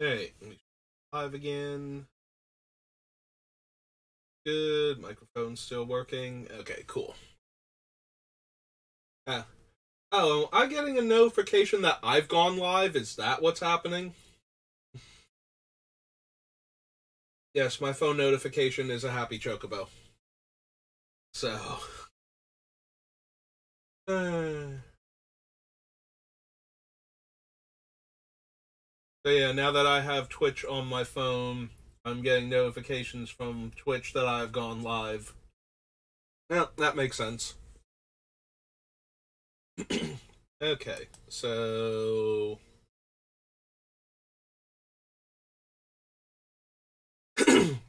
Hey, let me live again. Good. Microphone's still working. Okay, cool. Uh, oh, am I getting a notification that I've gone live? Is that what's happening? Yes, my phone notification is a happy chocobo. So. So yeah, now that I have Twitch on my phone, I'm getting notifications from Twitch that I've gone live. Well, that makes sense. Okay, so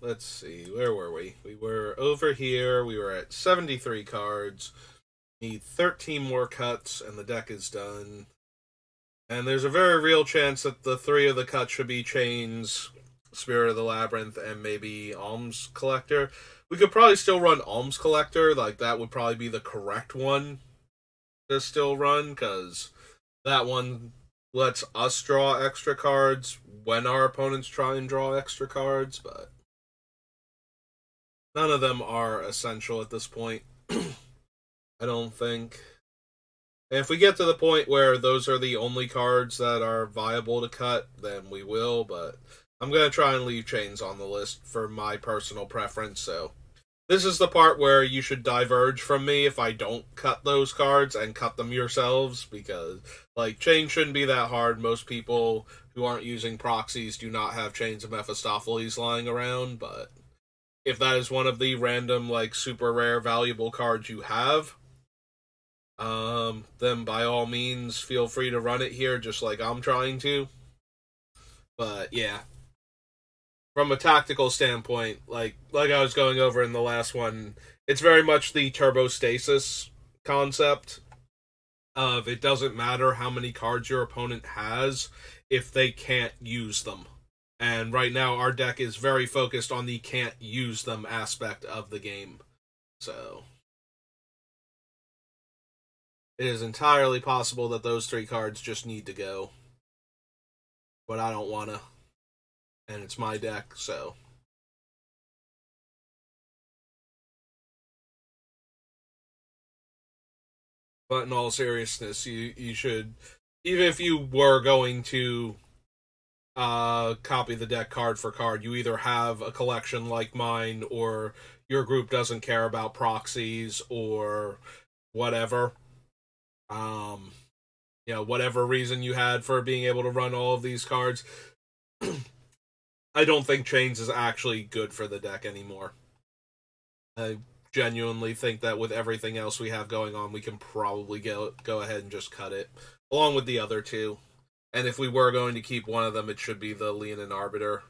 let's see, where were we? We were over here, we were at 73 cards, need 13 more cuts, and the deck is done. And there's a very real chance that the three of the cuts should be Chains, Spirit of the Labyrinth, and maybe Alms Collector. We could probably still run Alms Collector, like that would probably be the correct one to still run, because that one lets us draw extra cards when our opponents try and draw extra cards, but none of them are essential at this point. I don't think. And if we get to the point where those are the only cards that are viable to cut, then we will, but I'm going to try and leave Chains on the list for my personal preference, so this is the part where you should diverge from me if I don't cut those cards and cut them yourselves, because, like, Chains shouldn't be that hard. Most people who aren't using proxies do not have Chains of Mephistopheles lying around, but if that is one of the random, like, super rare valuable cards you have, then by all means feel free to run it here just like I'm trying to. But yeah, from a tactical standpoint, like I was going over in the last one, it's very much the turbostasis concept of it doesn't matter how many cards your opponent has if they can't use them. And right now our deck is very focused on the can't use them aspect of the game. So it is entirely possible that those three cards just need to go. But I don't want to. And it's my deck, so. But in all seriousness, you should, even if you were going to copy the deck card for card, you either have a collection like mine, or your group doesn't care about proxies, or whatever. Whatever reason you had for being able to run all of these cards. I don't think Chains is actually good for the deck anymore. I genuinely think that with everything else we have going on, we can probably go ahead and just cut it, along with the other two. And if we were going to keep one of them, it should be the Leonin Arbiter.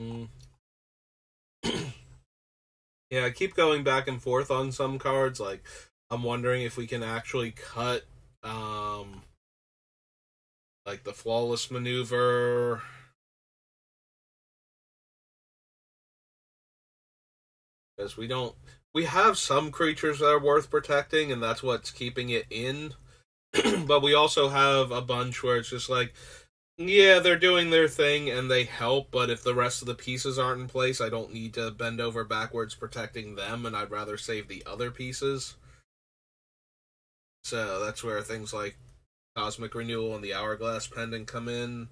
Mm. Yeah, I keep going back and forth on some cards. Like, I'm wondering if we can actually cut, like the Flawless Maneuver. Because we have some creatures that are worth protecting, and that's what's keeping it in. But we also have a bunch where it's just like, yeah, they're doing their thing and they help, but if the rest of the pieces aren't in place, I don't need to bend over backwards protecting them, and I'd rather save the other pieces. So that's where things like Cosmic Renewal and the Hourglass Pendant come in.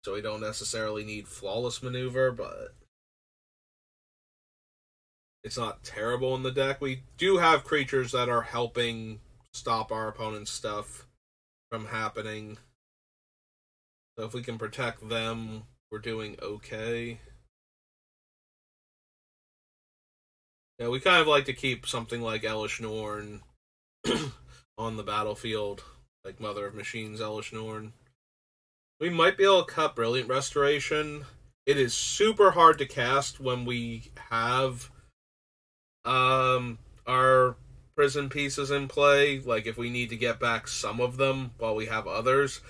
So we don't necessarily need Flawless Maneuver, but it's not terrible in the deck. We do have creatures that are helping stop our opponent's stuff from happening. So if we can protect them, we're doing okay. Yeah, we kind of like to keep something like Elish Norn on the battlefield, like Mother of Machines Elish Norn. We might be able to cut Brilliant Restoration. It is super hard to cast when we have our prison pieces in play, like if we need to get back some of them while we have others.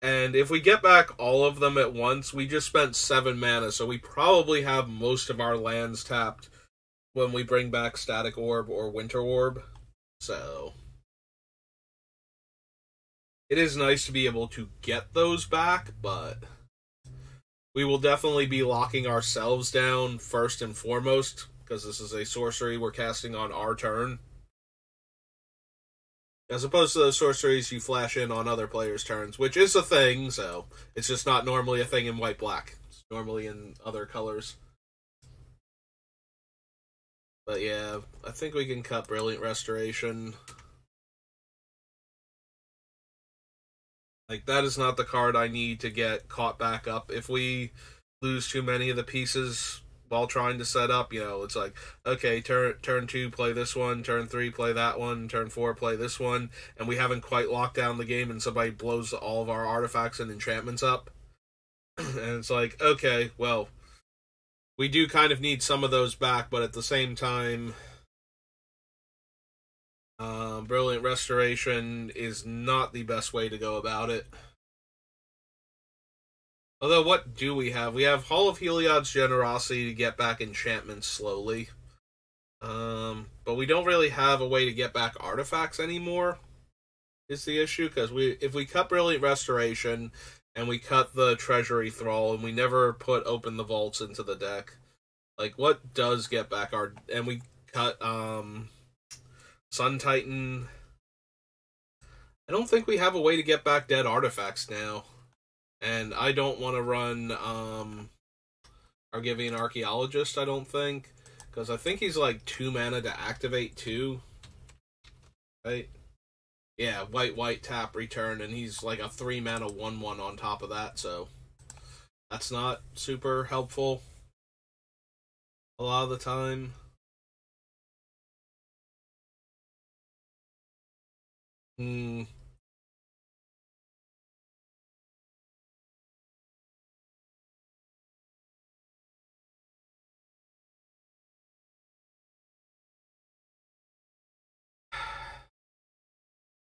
And if we get back all of them at once, we just spent 7 mana, so we probably have most of our lands tapped when we bring back Static Orb or Winter Orb. So it is nice to be able to get those back, but we will definitely be locking ourselves down first and foremost, because this is a sorcery we're casting on our turn. As opposed to those sorceries you flash in on other players' turns, which is a thing, so it's just not normally a thing in white-black. It's normally in other colors. But yeah, I think we can cut Brilliant Restoration. Like, that is not the card I need to get caught back up. If we lose too many of the pieces while trying to set up, it's like, okay, turn 2, play this one, turn 3, play that one, turn 4, play this one, and we haven't quite locked down the game and somebody blows all of our artifacts and enchantments up. And it's like, okay, well, we do kind of need some of those back, but at the same time, Brilliant Restoration is not the best way to go about it. Although, what do we have? We have Hall of Heliod's Generosity to get back enchantments slowly. But we don't really have a way to get back artifacts anymore, is the issue. Because if we cut Brilliant Restoration, and we cut the Treasury Thrall, and we never put Open the Vaults into the deck, like, what does get back our... And we cut, Sun Titan... I don't think we have a way to get back dead artifacts now. And I don't want to run Argivian Archaeologist, I don't think. Because I think he's like 2 mana to activate too. Right? Yeah, white, tap, return, and he's like a 3 mana 1/1 on top of that, so that's not super helpful a lot of the time.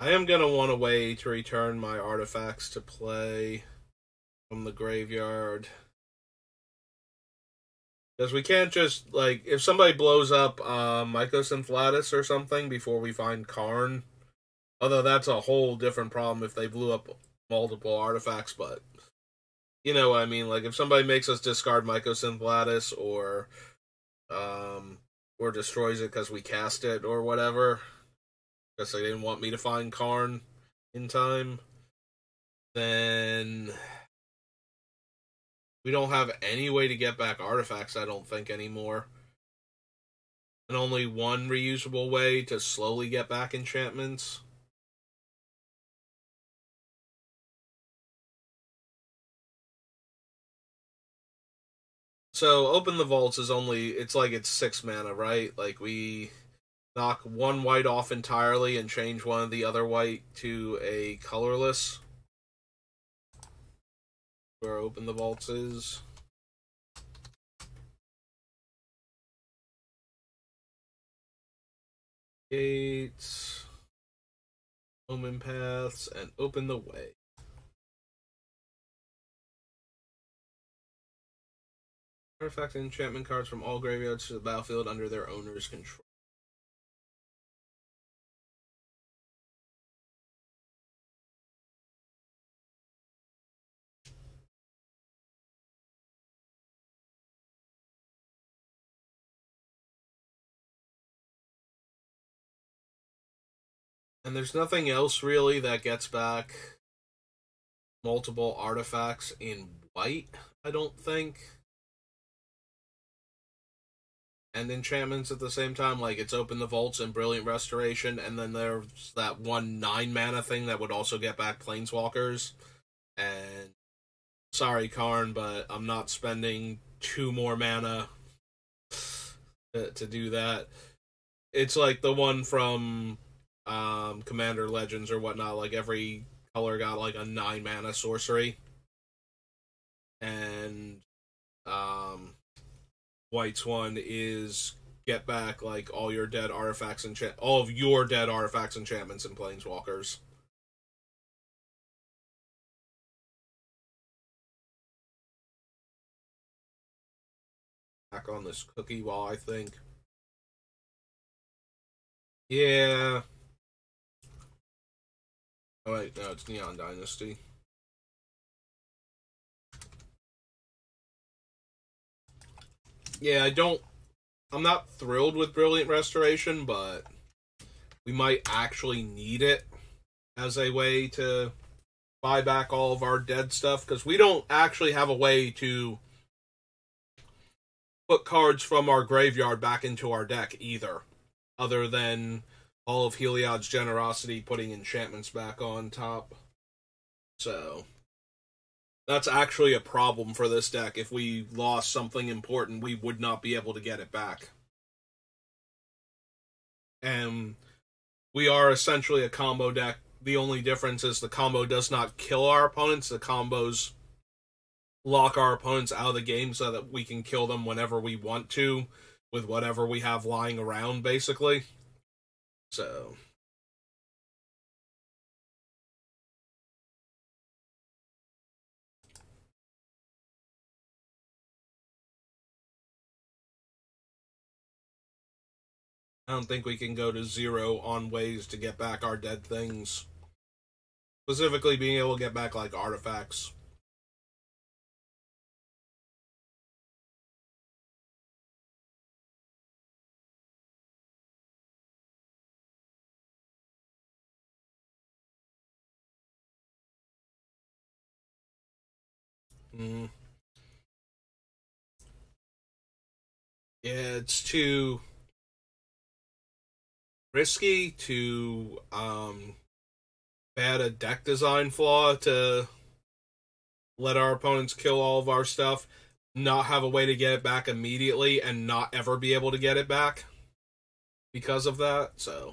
I am going to want a way to return my artifacts to play from the graveyard. Because we can't just, like, if somebody blows up Mycos and Flatus or something before we find Karn, although that's a whole different problem if they blew up multiple artifacts, but you know what I mean? Like, if somebody makes us discard Mycos and Flatus or destroys it because we cast it or whatever, because they didn't want me to find Karn in time, then we don't have any way to get back artifacts, I don't think, anymore. And only one reusable way to slowly get back enchantments. So, Open the Vaults is only, it's like it's 6 mana, right? Like, we knock 1 white off entirely and change one of the other white to a colorless. Where Open the Vaults is. Gates, Omen Paths, and Open the Way. Artifact and enchantment cards from all graveyards to the battlefield under their owner's control. And there's nothing else really that gets back multiple artifacts in white, I don't think. And enchantments at the same time, like it's Open the Vaults and Brilliant Restoration, and then there's that 1 9 mana thing that would also get back Planeswalkers. And sorry, Karn, but I'm not spending 2 more mana to do that. It's like the one from Commander Legends or whatnot. Like every color got like a 9-mana sorcery, and White's one is get back like all your dead artifacts and all of your dead artifacts, enchantments, and planeswalkers. Back on this cookie while I think. Yeah. Oh wait, no, it's Neon Dynasty. Yeah, I'm not thrilled with Brilliant Restoration, but we might actually need it as a way to buy back all of our dead stuff, because we don't actually have a way to put cards from our graveyard back into our deck either, other than all of Heliod's Generosity putting enchantments back on top. So that's actually a problem for this deck. If we lost something important, we would not be able to get it back. And we are essentially a combo deck. The only difference is the combo does not kill our opponents. The combos lock our opponents out of the game so that we can kill them whenever we want to with whatever we have lying around, basically. So I don't think we can go to 0 on ways to get back our dead things. Specifically being able to get back, like, artifacts. Mm. Yeah, it's too risky, too bad a deck design flaw to let our opponents kill all of our stuff, not have a way to get it back immediately, and not ever be able to get it back because of that, so.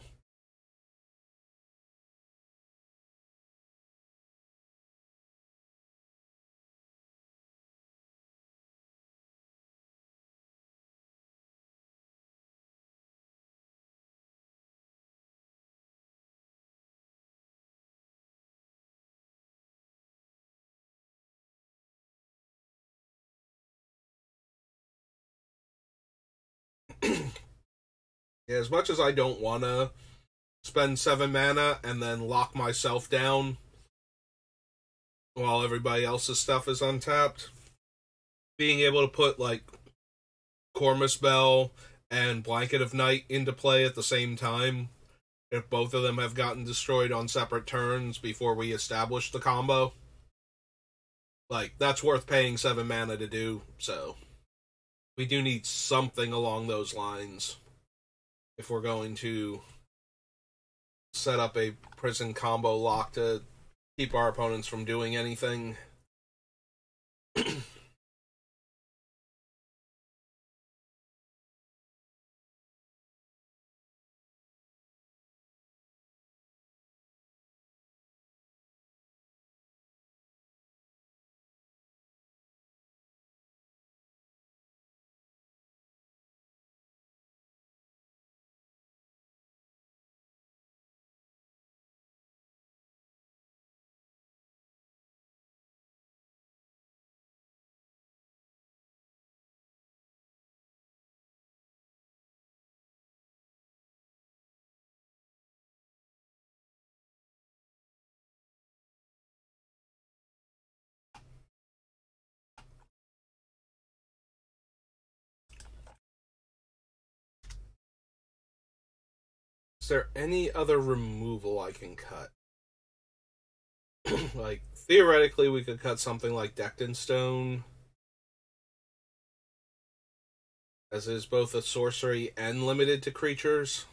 Yeah, as much as I don't want to spend 7 mana and then lock myself down while everybody else's stuff is untapped, being able to put, like, Cormus Bell and Blanket of Night into play at the same time, if both of them have gotten destroyed on separate turns before we establish the combo, like, that's worth paying 7 mana to do, so we do need something along those lines if we're going to set up a prison combo lock to keep our opponents from doing anything. Is there any other removal I can cut? Like, theoretically, we could cut something like Decton Stone, as is both a sorcery and limited to creatures.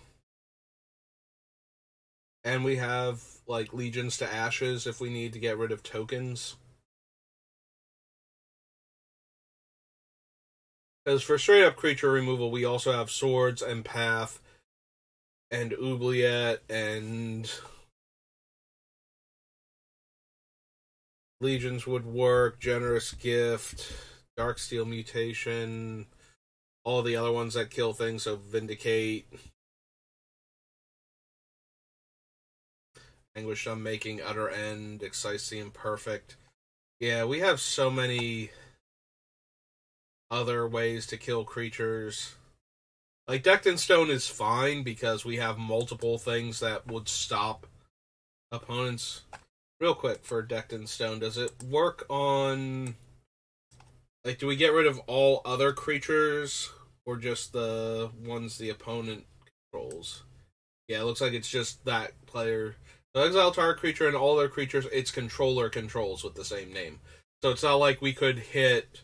And we have, like, Legions to Ashes if we need to get rid of tokens. Because for straight up creature removal, we also have Swords and Path and Oubliette and Legions would work, Generous Gift, Darksteel Mutation, all the other ones that kill things, so Vindicate, Anguished Unmaking, Utter End, Excise the Imperfect. Yeah, we have so many other ways to kill creatures. Like, Decked in Stone is fine because we have multiple things that would stop opponents. Real quick for Decked in Stone, does it work on... Like, do we get rid of all other creatures, or just the ones the opponent controls? Yeah, it looks like it's just that player. So exile target creature and all their creatures its controller controls with the same name. So it's not like we could hit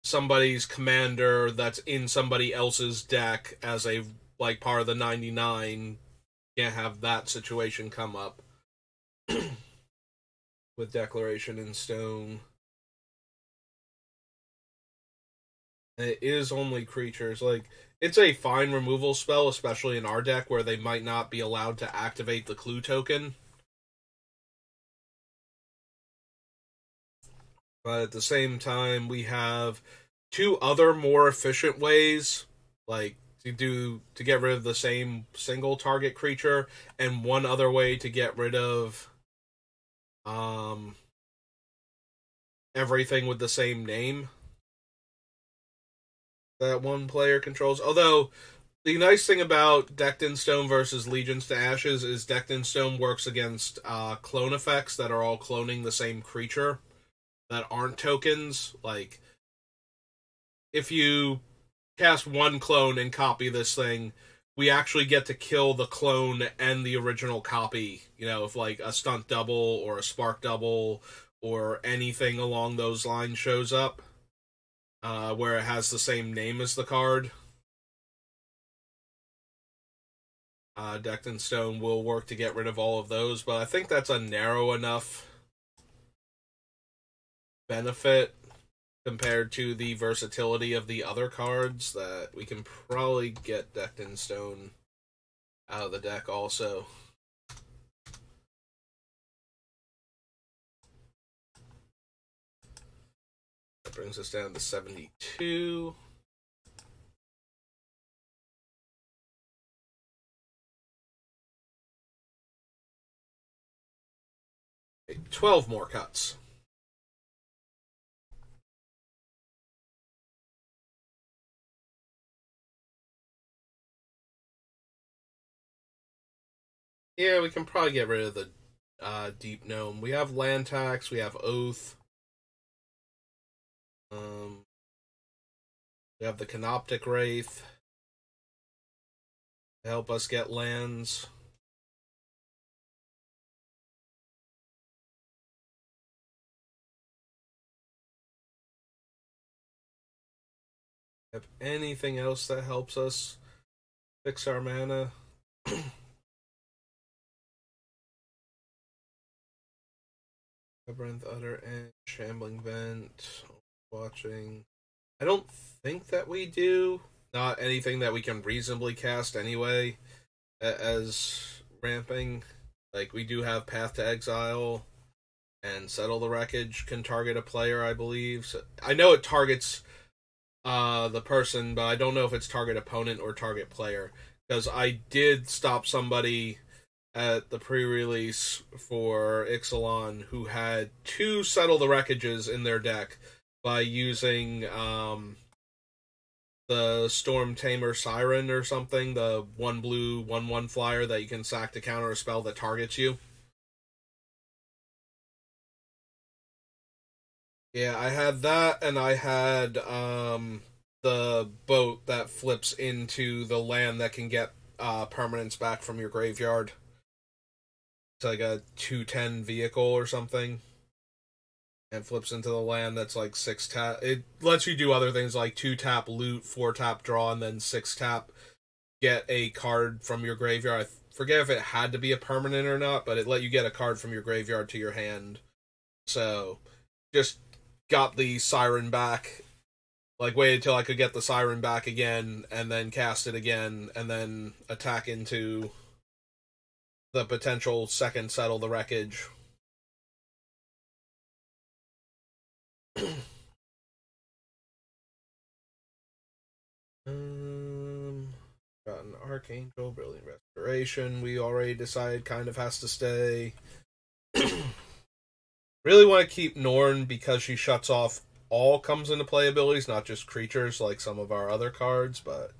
somebody's commander that's in somebody else's deck as a, like, part of the 99. Can't have that situation come up with Declaration in Stone. It is only creatures. Like, it's a fine removal spell, especially in our deck where they might not be allowed to activate the clue token. But at the same time, we have two other more efficient ways, like to get rid of the same single target creature, and one other way to get rid of everything with the same name that one player controls. Although the nice thing about Decked in Stone versus Legions to Ashes is Decked in Stone works against clone effects that are all cloning the same creature that aren't tokens. Like, if you cast one clone and copy this thing, we actually get to kill the clone and the original copy. You know, if like a stunt double or a spark double or anything along those lines shows up, where it has the same name as the card. Decked in Stone will work to get rid of all of those, but I think that's a narrow enough benefit compared to the versatility of the other cards that we can probably get Decked in Stone out of the deck also. That brings us down to 72. Okay, 12 more cuts. Yeah, we can probably get rid of the Deep Gnome. We have land tax, we have Oath. We have the Canoptic Wraith to help us get lands. Have anything else that helps us fix our mana? Labyrinth, Utter End, Shambling Vent, Watching. I don't think that we do. Not anything that we can reasonably cast anyway as ramping. Like, we do have Path to Exile and Settle the Wreckage can target a player, I believe. So, I know it targets the person, but I don't know if it's target opponent or target player. Because I did stop somebody at the pre-release for Ixalan who had 2 Settle the Wreckages in their deck by using the Storm Tamer Siren or something, the 1 blue 1/1 flyer that you can sack to counter a spell that targets you. Yeah, I had that, and I had the boat that flips into the land that can get permanents back from your graveyard. It's like a 2/10 vehicle or something. And flips into the land that's like 6 tap. It lets you do other things like 2 tap loot, 4 tap draw, and then 6 tap get a card from your graveyard. I forget if it had to be a permanent or not, but it let you get a card from your graveyard to your hand. So, just got the Siren back. Like, waited till I could get the Siren back again, and then cast it again, and then attack into the potential second Settle the Wreckage. Got an Archangel, Brilliant Restoration. We already decided kind of has to stay. Really want to keep Norn because she shuts off all comes into play abilities, not just creatures like some of our other cards, but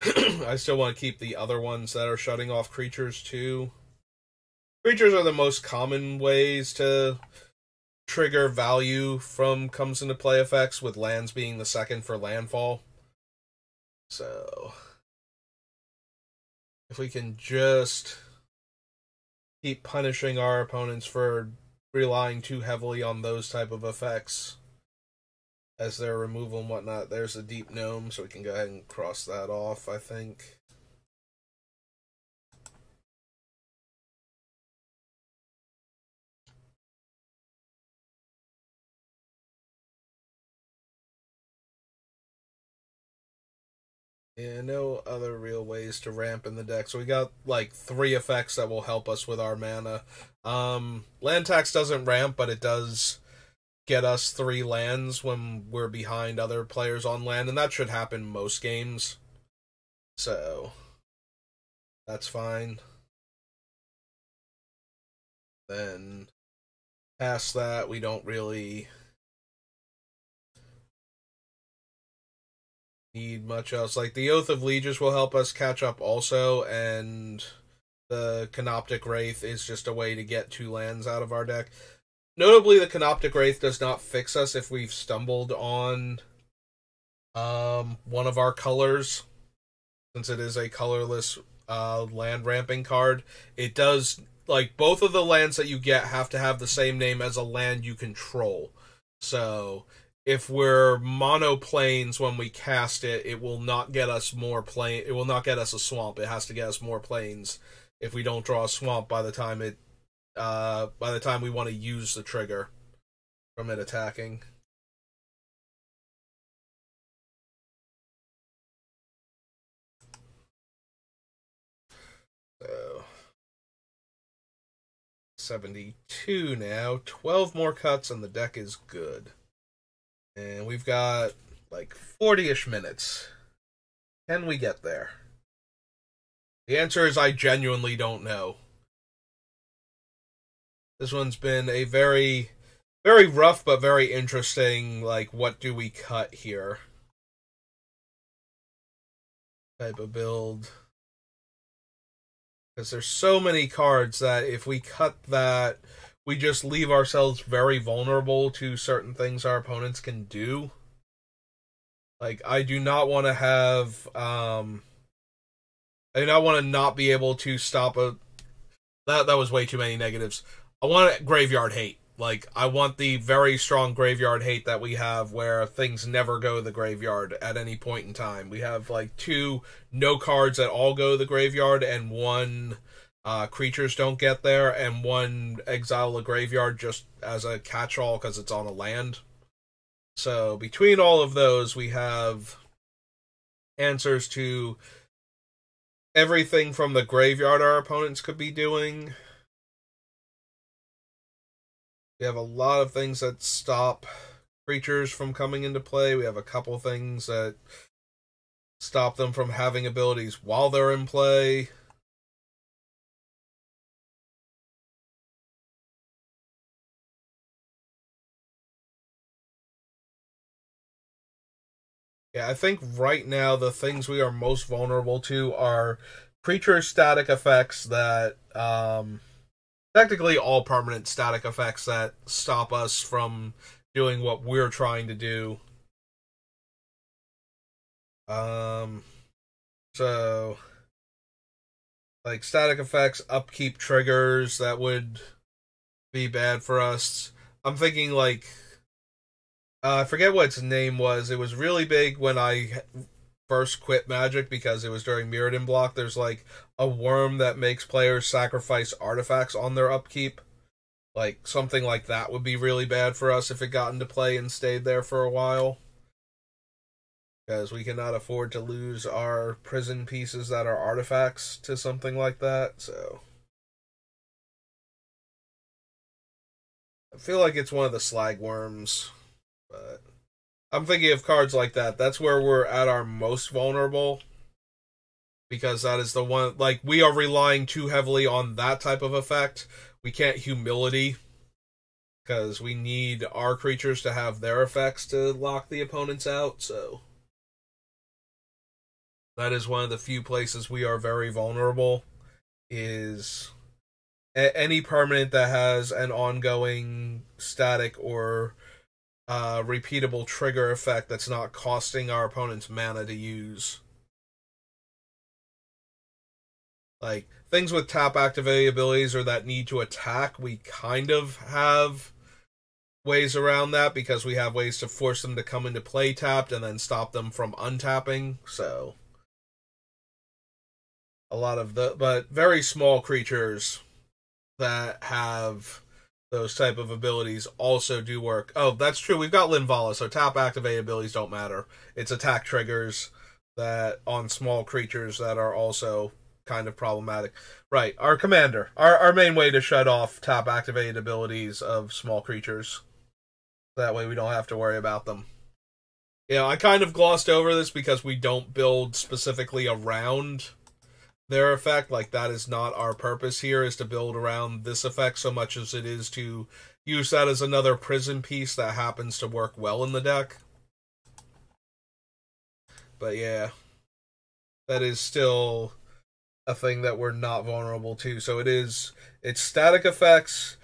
I still want to keep the other ones that are shutting off creatures too. Creatures are the most common ways to trigger value from comes into play effects, with lands being the second for landfall. So if we can just keep punishing our opponents for relying too heavily on those type of effects as their removal and whatnot. There's a Deep Gnome, so we can go ahead and cross that off, I think. Yeah, no other real ways to ramp in the deck. So we got like 3 effects that will help us with our mana. Land tax doesn't ramp, but it does get us 3 lands when we're behind other players on land, and that should happen most games. So that's fine. Then past that, we don't really need much else. Like the Oath of Lieges will help us catch up also, and the Canoptic Wraith is just a way to get 2 lands out of our deck. Notably, the Canoptic Wraith does not fix us if we've stumbled on one of our colors, since it is a colorless land ramping card. It does, like, both of the lands that you get have to have the same name as a land you control. So if we're mono plains when we cast it, it will not get us more plain. It will not get us a swamp. It has to get us more plains if we don't draw a swamp by the time we want to use the trigger from it attacking. So 72 now, 12 more cuts and the deck is good. And we've got like 40-ish minutes. Can we get there? The answer is I genuinely don't know. This one's been a very, very rough but very interesting, like, what do we cut here type of build. Because there's so many cards that if we cut that, we just leave ourselves very vulnerable to certain things our opponents can do. Like, I do not want to have, I do not want to not be able to stop a... That was way too many negatives. I want Graveyard Hate. Like, I want the very strong Graveyard Hate that we have where things never go to the graveyard at any point in time. We have, like, 2 no cards that all go to the graveyard, and 1 creatures don't get there, and 1 exile the graveyard just as a catch-all because it's on a land. So, between all of those, we have answers to everything from the graveyard our opponents could be doing. We have a lot of things that stop creatures from coming into play. We have a couple things that stop them from having abilities while they're in play. Yeah, I think right now the things we are most vulnerable to are creature static effects that, technically all permanent static effects that stop us from doing what we're trying to do. So, like, static effects, upkeep triggers, that would be bad for us. I'm thinking, like, I forget what its name was. It was really big when I first quit Magic because it was during Mirrodin block. There's, like, a worm that makes players sacrifice artifacts on their upkeep. Like, something like that would be really bad for us if it got into play and stayed there for a while. Because we cannot afford to lose our prison pieces that are artifacts to something like that, so... I feel like it's one of the Slagworms, but I'm thinking of cards like that. That's where we're at our most vulnerable, because that is the one, like, we are relying too heavily on that type of effect. We can't Humility, because we need our creatures to have their effects to lock the opponents out, so that is one of the few places we are very vulnerable, is any permanent that has an ongoing static or repeatable trigger effect that's not costing our opponent's mana to use. Like, things with tap activating abilities or that need to attack, we kind of have ways around that, because we have ways to force them to come into play tapped and then stop them from untapping, so a lot of but very small creatures that have those type of abilities also do work. Oh, that's true. We've got Linvala, so tap activated abilities don't matter. It's attack triggers that on small creatures that are also kind of problematic. Right, our commander. Our main way to shut off tap activated abilities of small creatures. That way we don't have to worry about them. Yeah, I kind of glossed over this because we don't build specifically around their effect. Like, that is not our purpose here, is to build around this effect so much as it is to use that as another prison piece that happens to work well in the deck. But yeah, that is still a thing that we're not vulnerable to. So it's static effects,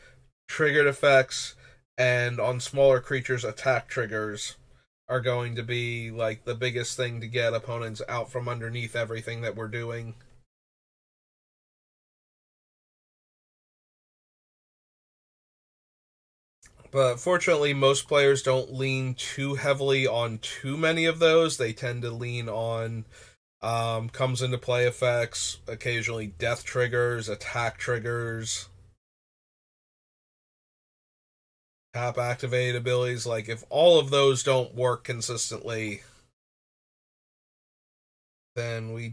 triggered effects, and on smaller creatures, attack triggers are going to be like the biggest thing to get opponents out from underneath everything that we're doing. But fortunately, most players don't lean too heavily on too many of those. They tend to lean on comes into play effects, occasionally death triggers, attack triggers, tap activated abilities. Like, if all of those don't work consistently, then we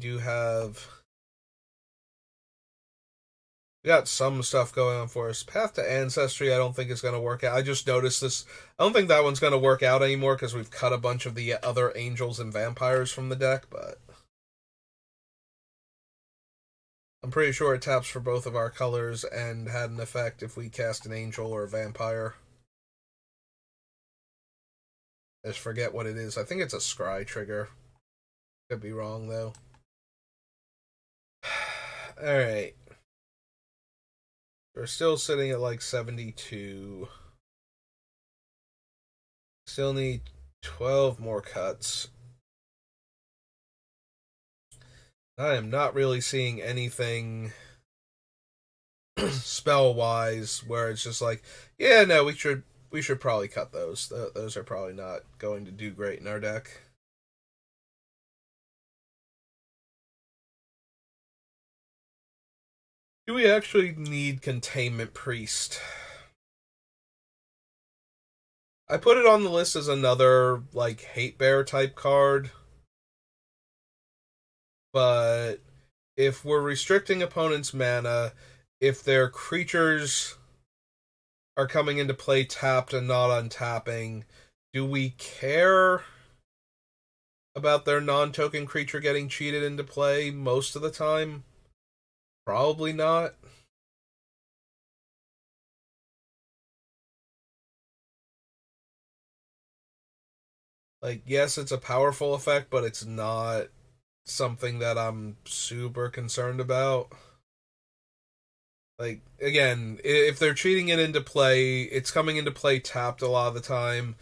got some stuff going on for us. Path to Ancestry, I don't think is going to work out. I just noticed this. I don't think that one's going to work out anymore because we've cut a bunch of the other angels and vampires from the deck, but I'm pretty sure it taps for both of our colors and had an effect if we cast an angel or a vampire. I just forget what it is. I think it's a scry trigger. Could be wrong, though. Alright. We're still sitting at like 72. Still need 12 more cuts. I am not really seeing anything spell-wise where it's just like, yeah, no, we should probably cut those. Those are probably not going to do great in our deck. Do we actually need Containment Priest? I put it on the list as another, like, Hate Bear type card. But if we're restricting opponents' mana, if their creatures are coming into play tapped and not untapping, do we care about their non-token creature getting cheated into play most of the time? Probably not. Like, yes, it's a powerful effect, but it's not something that I'm super concerned about. Like, again, if they're cheating it into play, it's coming into play tapped a lot of the time.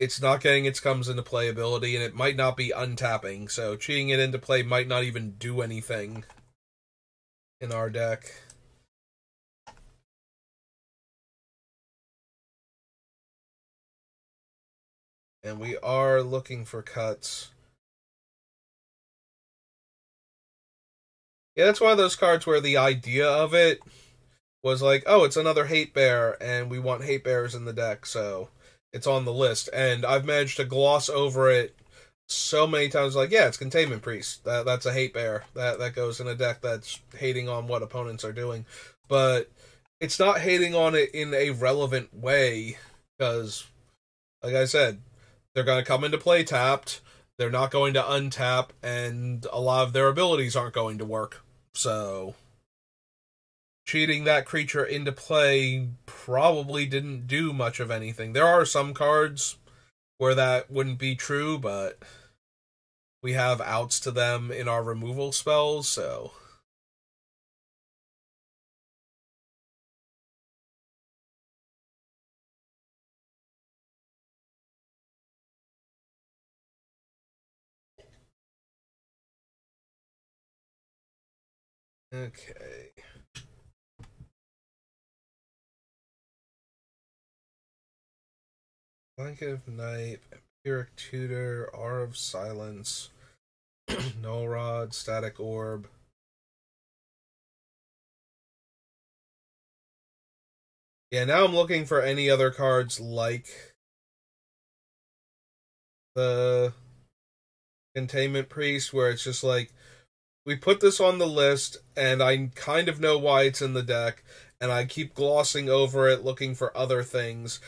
It's not getting its comes into play ability, and it might not be untapping, so cheating it into play might not even do anything in our deck. And we are looking for cuts. Yeah, that's one of those cards where the idea of it was like, oh, it's another Hate Bear, and we want Hate Bears in the deck, so it's on the list. And I've managed to gloss over it so many times, like, yeah, it's Containment Priest. That's a Hate Bear. That goes in a deck that's hating on what opponents are doing. But it's not hating on it in a relevant way, because, like I said, they're going to come into play tapped, they're not going to untap, and a lot of their abilities aren't going to work. So, cheating that creature into play probably didn't do much of anything. There are some cards where that wouldn't be true, but we have outs to them in our removal spells, so. Okay. Blanket of Night, Empiric Tutor, R of Silence, Null Rod, Static Orb. Yeah, now I'm looking for any other cards like the Containment Priest, where it's just like, we put this on the list, and I kind of know why it's in the deck, and I keep glossing over it, looking for other things.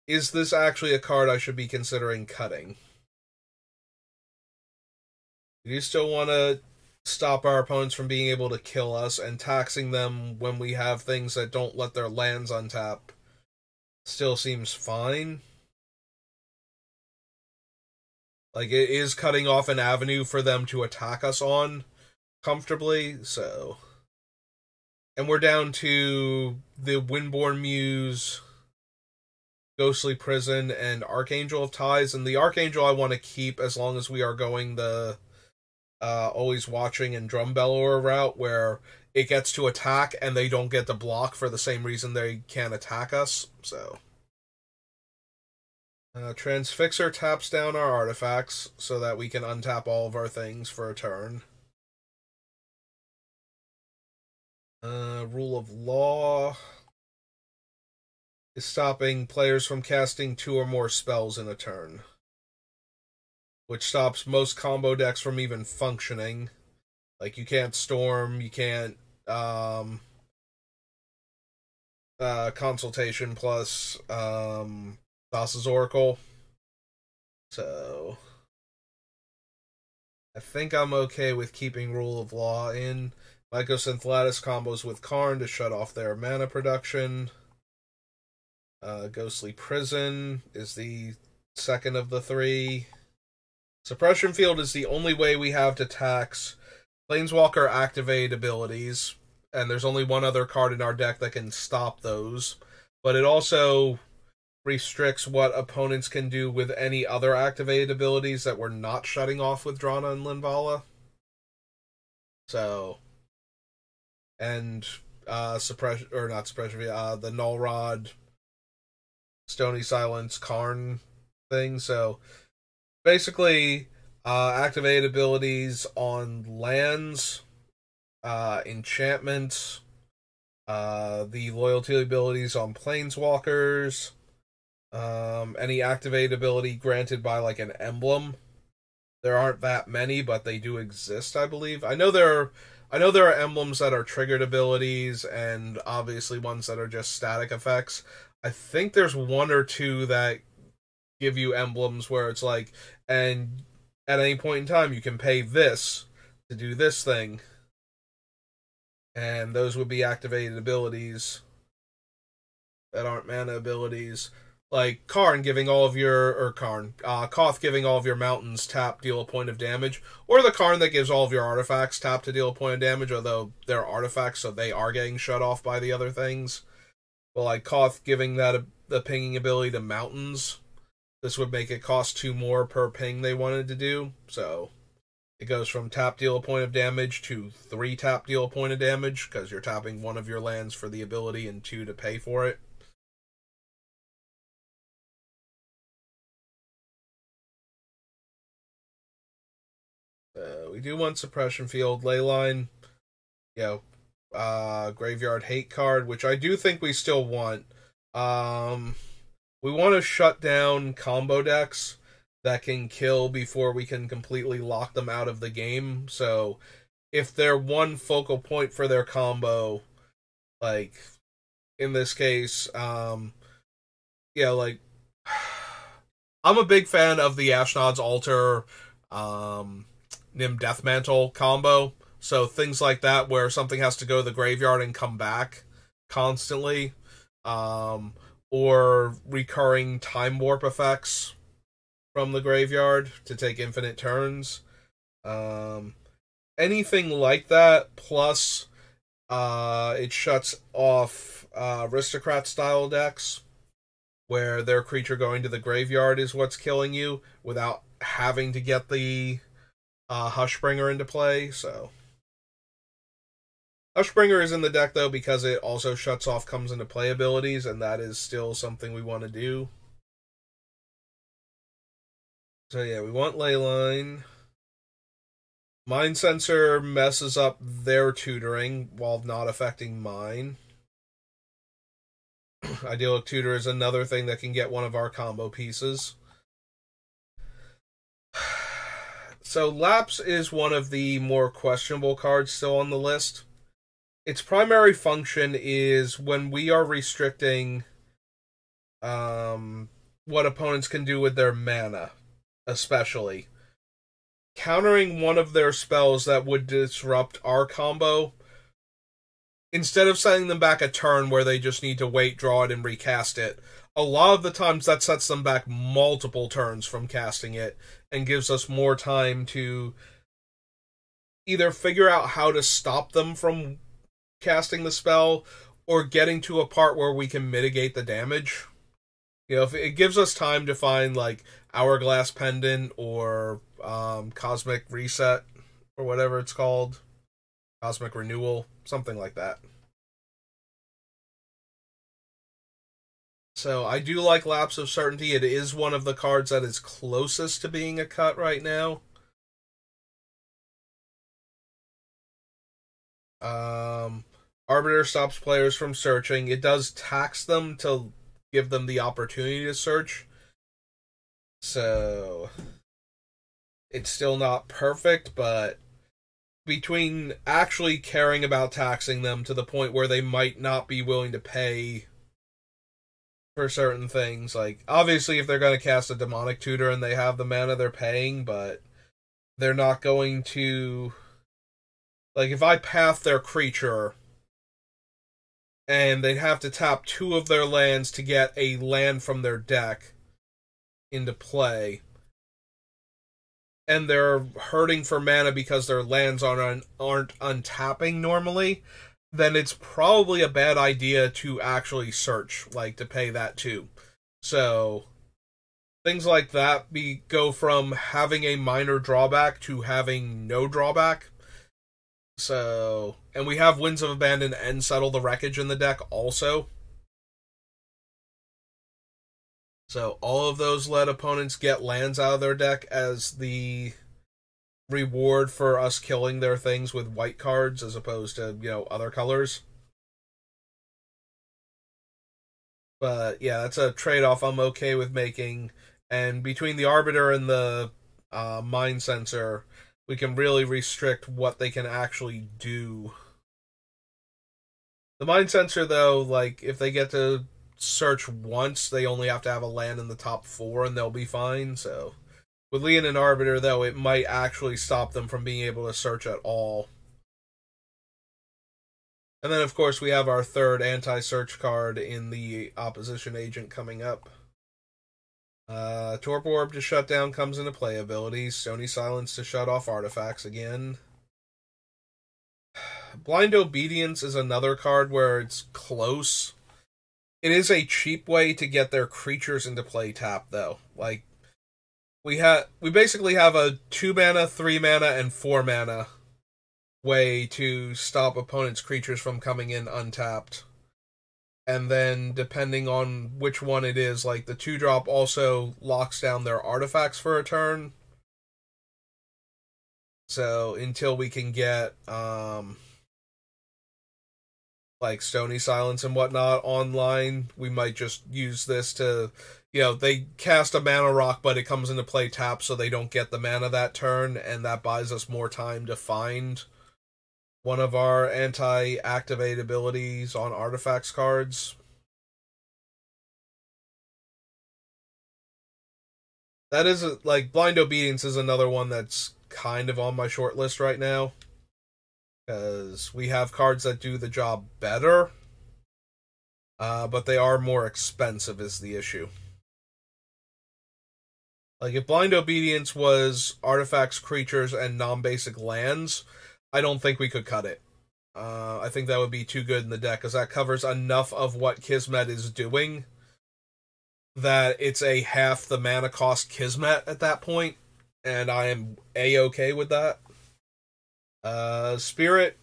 Is this actually a card I should be considering cutting? Do you still want to stop our opponents from being able to kill us, and taxing them when we have things that don't let their lands untap still seems fine? Like, it is cutting off an avenue for them to attack us on comfortably, so. And we're down to the Windborn Muse, Ghostly Prison, and Archangel of Ties. And the Archangel I want to keep as long as we are going the Always Watching and Drum Bellower route, where it gets to attack and they don't get to block for the same reason they can't attack us. So, Transfixer taps down our artifacts so that we can untap all of our things for a turn. Rule of Law is stopping players from casting 2 or more spells in a turn, which stops most combo decks from even functioning. Like, you can't Storm, you can't Consultation plus Thassa's Oracle. So, I think I'm okay with keeping Rule of Law in. Mycosynth Lattice combos with Karn to shut off their mana production. Ghostly Prison is the second of the 3. Suppression Field is the only way we have to tax Planeswalker activate abilities, and there's only one other card in our deck that can stop those. But it also restricts what opponents can do with any other activated abilities that we're not shutting off with Drana and Linvala. So, and suppression, or not suppression, the Null Rod, Stony Silence, Karn thing. So basically, activated abilities on lands, enchantments, the loyalty abilities on planeswalkers, any activated ability granted by like an emblem. There aren't that many, but they do exist, I believe. I know there are emblems that are triggered abilities, and obviously ones that are just static effects. I think there's 1 or 2 that give you emblems where it's like, and at any point in time you can pay this to do this thing, and those would be activated abilities that aren't mana abilities. Like Karn giving all of your, or Koth giving all of your mountains tap, deal a point of damage, or the Karn that gives all of your artifacts tap to deal a point of damage, although they're artifacts, so they are getting shut off by the other things. But like Koth giving that the pinging ability to mountains, this would make it cost 2 more per ping they wanted to do, so it goes from tap deal a point of damage to 3 tap deal a point of damage, because you're tapping 1 of your lands for the ability and 2 to pay for it. We do want Suppression Field, Leyline, Graveyard Hate card, which I do think we still want. We want to shut down combo decks that can kill before we can completely lock them out of the game. So if they're one focal point for their combo, like in this case, yeah, like, I'm a big fan of the Ashnod's Altar, Nim Deathmantle combo. So things like that where something has to go to the graveyard and come back constantly. Or recurring time warp effects from the graveyard to take infinite turns. Anything like that, plus it shuts off aristocrat style decks where their creature going to the graveyard is what's killing you without having to get the Hushbringer into play. So Hushbringer is in the deck though because it also shuts off comes into play abilities, and that is still something we want to do. So yeah, we want Leyline. Mind Sensor messes up their tutoring while not affecting mine. Idyllic Tutor is another thing that can get one of our combo pieces. So Lapse is one of the more questionable cards still on the list. Its primary function is when we are restricting what opponents can do with their mana, especially. Countering one of their spells that would disrupt our combo, instead of sending them back a turn where they just need to wait, draw it, and recast it, a lot of the times that sets them back multiple turns from casting it and gives us more time to either figure out how to stop them from casting the spell or getting to a part where we can mitigate the damage. You know, if it gives us time to find like Hourglass Pendant or Cosmic Reset or whatever it's called, Cosmic Renewal, something like that. So I do like Lapse of Certainty. It is one of the cards that is closest to being a cut right now. Arbiter stops players from searching. It does tax them to give them the opportunity to search. So it's still not perfect, but between actually caring about taxing them to the point where they might not be willing to pay for certain things, like obviously if they're going to cast a Demonic Tutor and they have the mana, they're paying, but they're not going to, like, if I path their creature and they'd have to tap 2 of their lands to get a land from their deck into play, and they're hurting for mana because their lands aren't untapping normally, then it's probably a bad idea to actually search, like, to pay that too. So things like that go from having a minor drawback to having no drawback. So, and we have Winds of Abandon and Settle the Wreckage in the deck also. So all of those let opponents get lands out of their deck as the reward for us killing their things with white cards as opposed to, you know, other colors. But yeah, that's a trade-off I'm okay with making. And between the Arbiter and the Mind Sensor, we can really restrict what they can actually do. The Mind Sensor, though, like, if they get to search once, they only have to have a land in the top 4 and they'll be fine. So with Leon and Arbiter, though, it might actually stop them from being able to search at all. And then, of course, we have our third anti-search card in the Opposition Agent coming up. Torpor Orb to shut down comes into play abilities. Stony Silence to shut off artifacts again. Blind Obedience is another card where it's close. It is a cheap way to get their creatures into play tap, though. Like, we basically have a 2 mana, 3 mana, and 4 mana way to stop opponents' creatures from coming in untapped. And then, depending on which one it is, like, the 2-drop also locks down their artifacts for a turn. So, until we can get, like, Stony Silence and whatnot online, we might just use this to, you know, they cast a mana rock, but it comes into play tap, so they don't get the mana that turn, and that buys us more time to find one of our anti-activate abilities on artifacts cards. That is, like, Blind Obedience is another one that's kind of on my short list right now. Because we have cards that do the job better, but they are more expensive is the issue. Like, if Blind Obedience was artifacts, creatures, and non-basic lands, I don't think we could cut it. I think that would be too good in the deck, because that covers enough of what Kismet is doing that it's a half the mana cost Kismet at that point, and I am A-okay with that. Spirit,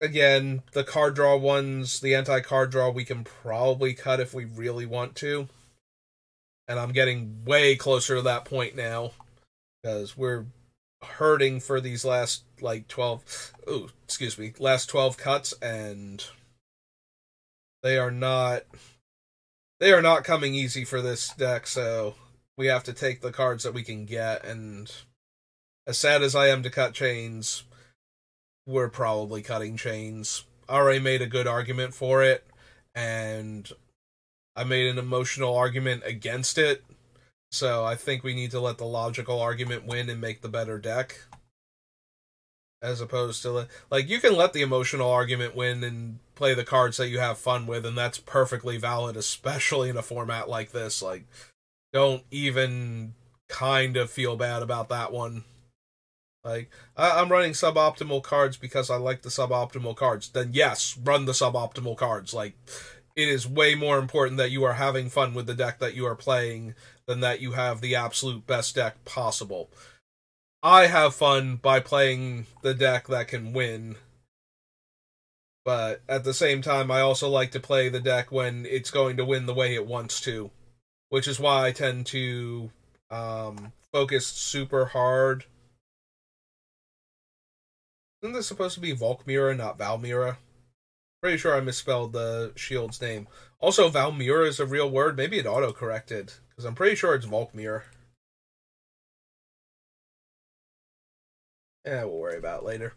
again, the card draw ones, the anti-card draw, we can probably cut if we really want to. And I'm getting way closer to that point now, because we're hurting for these last, like, 12... Oh, excuse me, last 12 cuts, and they are not coming easy for this deck, so we have to take the cards that we can get, and as sad as I am to cut Chains, we're probably cutting Chains. I already made a good argument for it, and I made an emotional argument against it, so I think we need to let the logical argument win and make the better deck. As opposed to, like, you can let the emotional argument win and play the cards that you have fun with, and that's perfectly valid, especially in a format like this. Like, don't even kind of feel bad about that one. Like, I'm running suboptimal cards because I like the suboptimal cards. Then yes, run the suboptimal cards. Like, it is way more important that you are having fun with the deck that you are playing than that you have the absolute best deck possible. I have fun by playing the deck that can win, but at the same time, I also like to play the deck when it's going to win the way it wants to, which is why I tend to focus super hard. Isn't this supposed to be Volkmira, not Valmira? Pretty sure I misspelled the shield's name. Also, Valmira is a real word. Maybe it auto-corrected, because I'm pretty sure it's Volkmira. We'll worry about it later.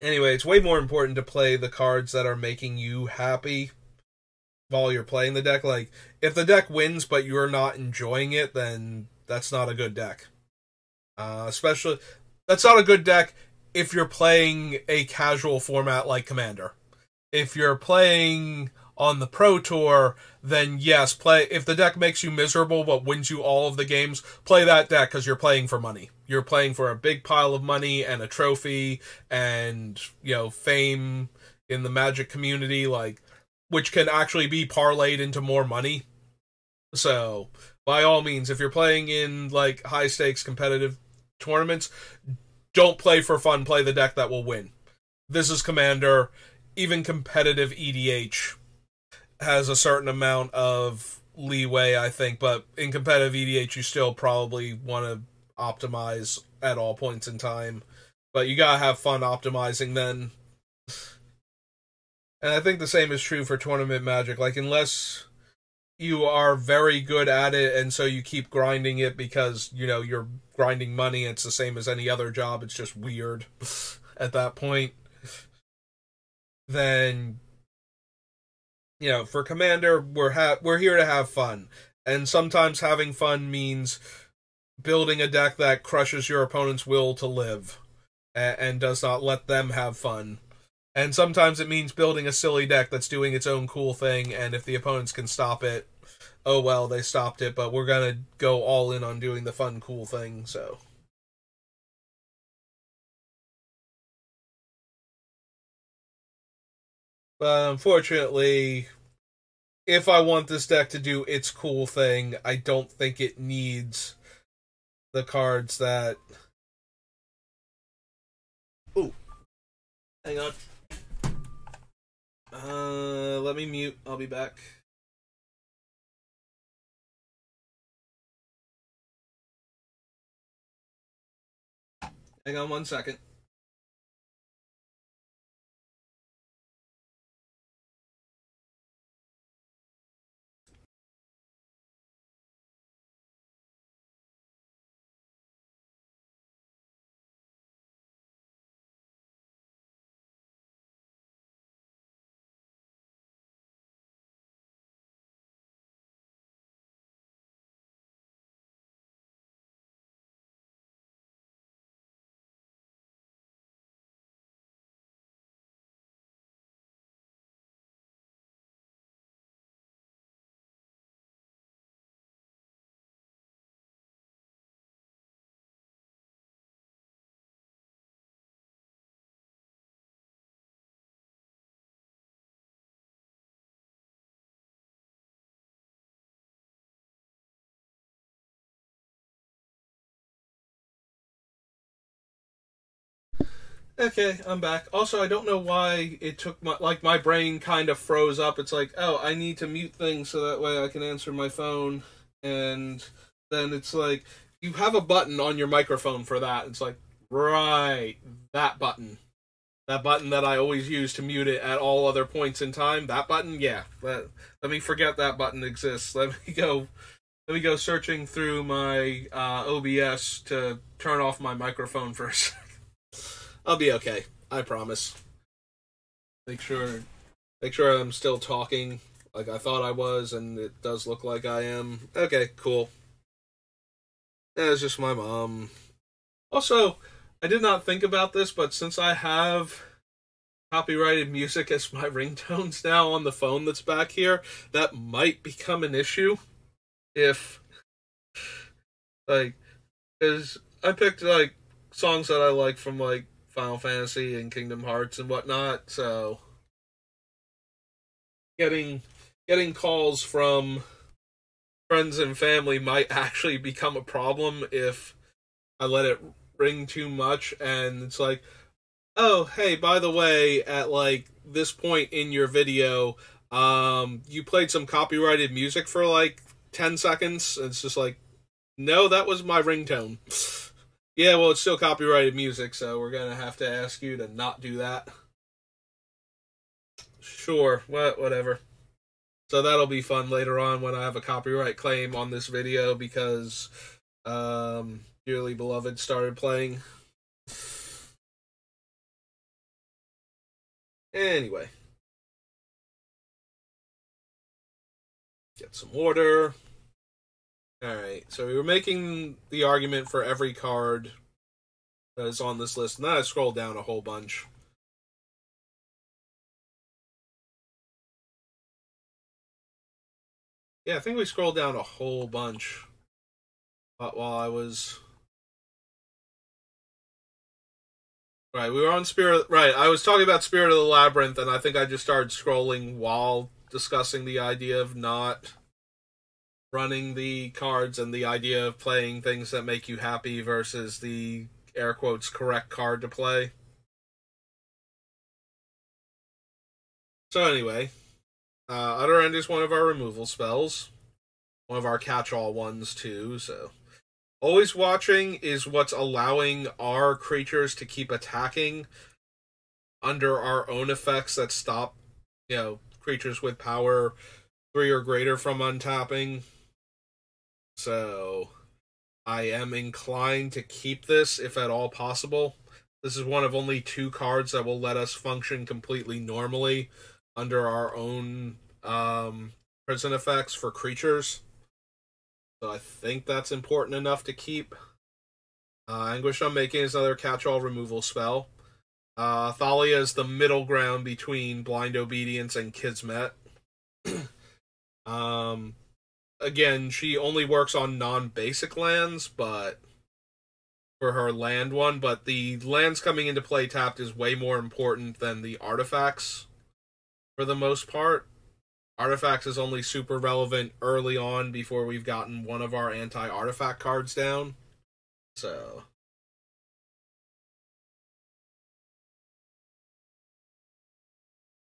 Anyway, it's way more important to play the cards that are making you happy while you're playing the deck. Like, if the deck wins but you're not enjoying it, then that's not a good deck. Especially, that's not a good deck if you're playing a casual format like Commander. If you're playing on the Pro Tour, then yes, play. If the deck makes you miserable but wins you all of the games, play that deck because you're playing for money. You're playing for a big pile of money and a trophy and, you know, fame in the Magic community, like, which can actually be parlayed into more money. So, by all means, if you're playing in, like, high stakes competitive tournaments, don't play for fun, play the deck that will win. This is Commander. Even competitive EDH has a certain amount of leeway, I think, but in competitive EDH you still probably want to optimize at all points in time. But you gotta have fun optimizing then. And I think the same is true for tournament Magic. Like, unless you are very good at it and so you keep grinding it because, you know, you're grinding money, it's the same as any other job, it's just weird at that point, then, you know, for Commander, we're here to have fun. And sometimes having fun means building a deck that crushes your opponent's will to live and does not let them have fun. And sometimes it means building a silly deck that's doing its own cool thing, and if the opponents can stop it, oh well, they stopped it, but we're gonna go all in on doing the fun, cool thing, so. But unfortunately, if I want this deck to do its cool thing, I don't think it needs the cards that... Ooh. Hang on. Let me mute. I'll be back. Hang on 1 second. Okay, I'm back. Also, I don't know why it took my brain kind of froze up. It's like, oh, I need to mute things so that way I can answer my phone. And then it's like, you have a button on your microphone for that. It's like, right, that button. That button that I always use to mute it at all other points in time. That button, yeah. Let me forget that button exists. Let me go searching through my OBS to turn off my microphone for a second. I'll be okay. I promise. Make sure I'm still talking like I thought I was, and it does look like I am. Okay, cool. Yeah, it's just my mom. Also, I did not think about this, but since I have copyrighted music as my ringtones now on the phone that's back here, that might become an issue if, like, because I picked, like, songs that I like from, like, Final Fantasy and Kingdom Hearts and whatnot, so getting calls from friends and family might actually become a problem if I let it ring too much, and it's like, oh, hey, by the way, at, like, this point in your video, you played some copyrighted music for, like, 10 seconds, and it's just like, no, that was my ringtone. Yeah, well, it's still copyrighted music, so we're gonna have to ask you to not do that. Sure, whatever. So that'll be fun later on when I have a copyright claim on this video because Dearly Beloved started playing. Anyway. Get some order. Alright, so we were making the argument for every card that is on this list, and then I scrolled down a whole bunch. Yeah, I think we scrolled down a whole bunch while I was... Right, we were on Spirit... Right, I was talking about Spirit of the Labyrinth, and I think I just started scrolling while discussing the idea of not running the cards and the idea of playing things that make you happy versus the, air quotes, correct card to play. So anyway, Utter End is one of our removal spells. One of our catch-all ones, too, so... Always Watching is what's allowing our creatures to keep attacking under our own effects that stop, creatures with power 3 or greater from untapping. So, I am inclined to keep this, if at all possible. This is one of only 2 cards that will let us function completely normally under our own prison effects for creatures. So I think that's important enough to keep. Anguish Unmaking is another catch-all removal spell. Thalia is the middle ground between Blind Obedience and Kismet. Again, she only works on non-basic lands, but for her land one, but the lands coming into play tapped is way more important than the artifacts for the most part. Artifacts is only super relevant early on before we've gotten one of our anti-artifact cards down. So...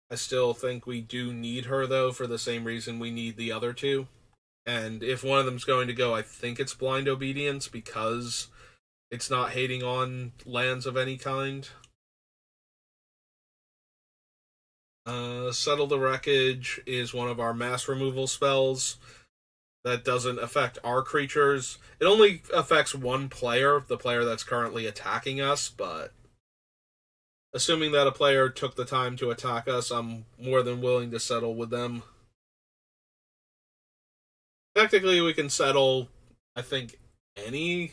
I still think we do need her, though, for the same reason we need the other 2. And if one of them's going to go, I think it's Blind Obedience, because it's not hating on lands of any kind. Settle the Wreckage is one of our mass removal spells that doesn't affect our creatures. It only affects one player, the player that's currently attacking us, but assuming that a player took the time to attack us, I'm more than willing to settle with them. Technically, we can settle, I think, any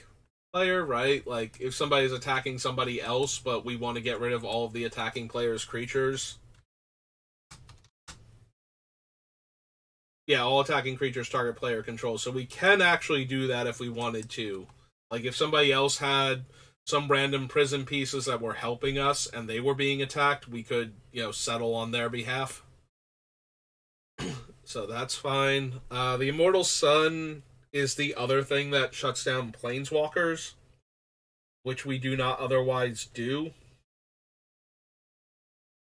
player, right? Like, if somebody's attacking somebody else, but we want to get rid of all of the attacking player's creatures. Yeah, all attacking creatures target player control. So we can actually do that if we wanted to. Like, if somebody else had some random prison pieces that were helping us and they were being attacked, we could, settle on their behalf. So that's fine. The Immortal Sun is the other thing that shuts down Planeswalkers, which we do not otherwise do.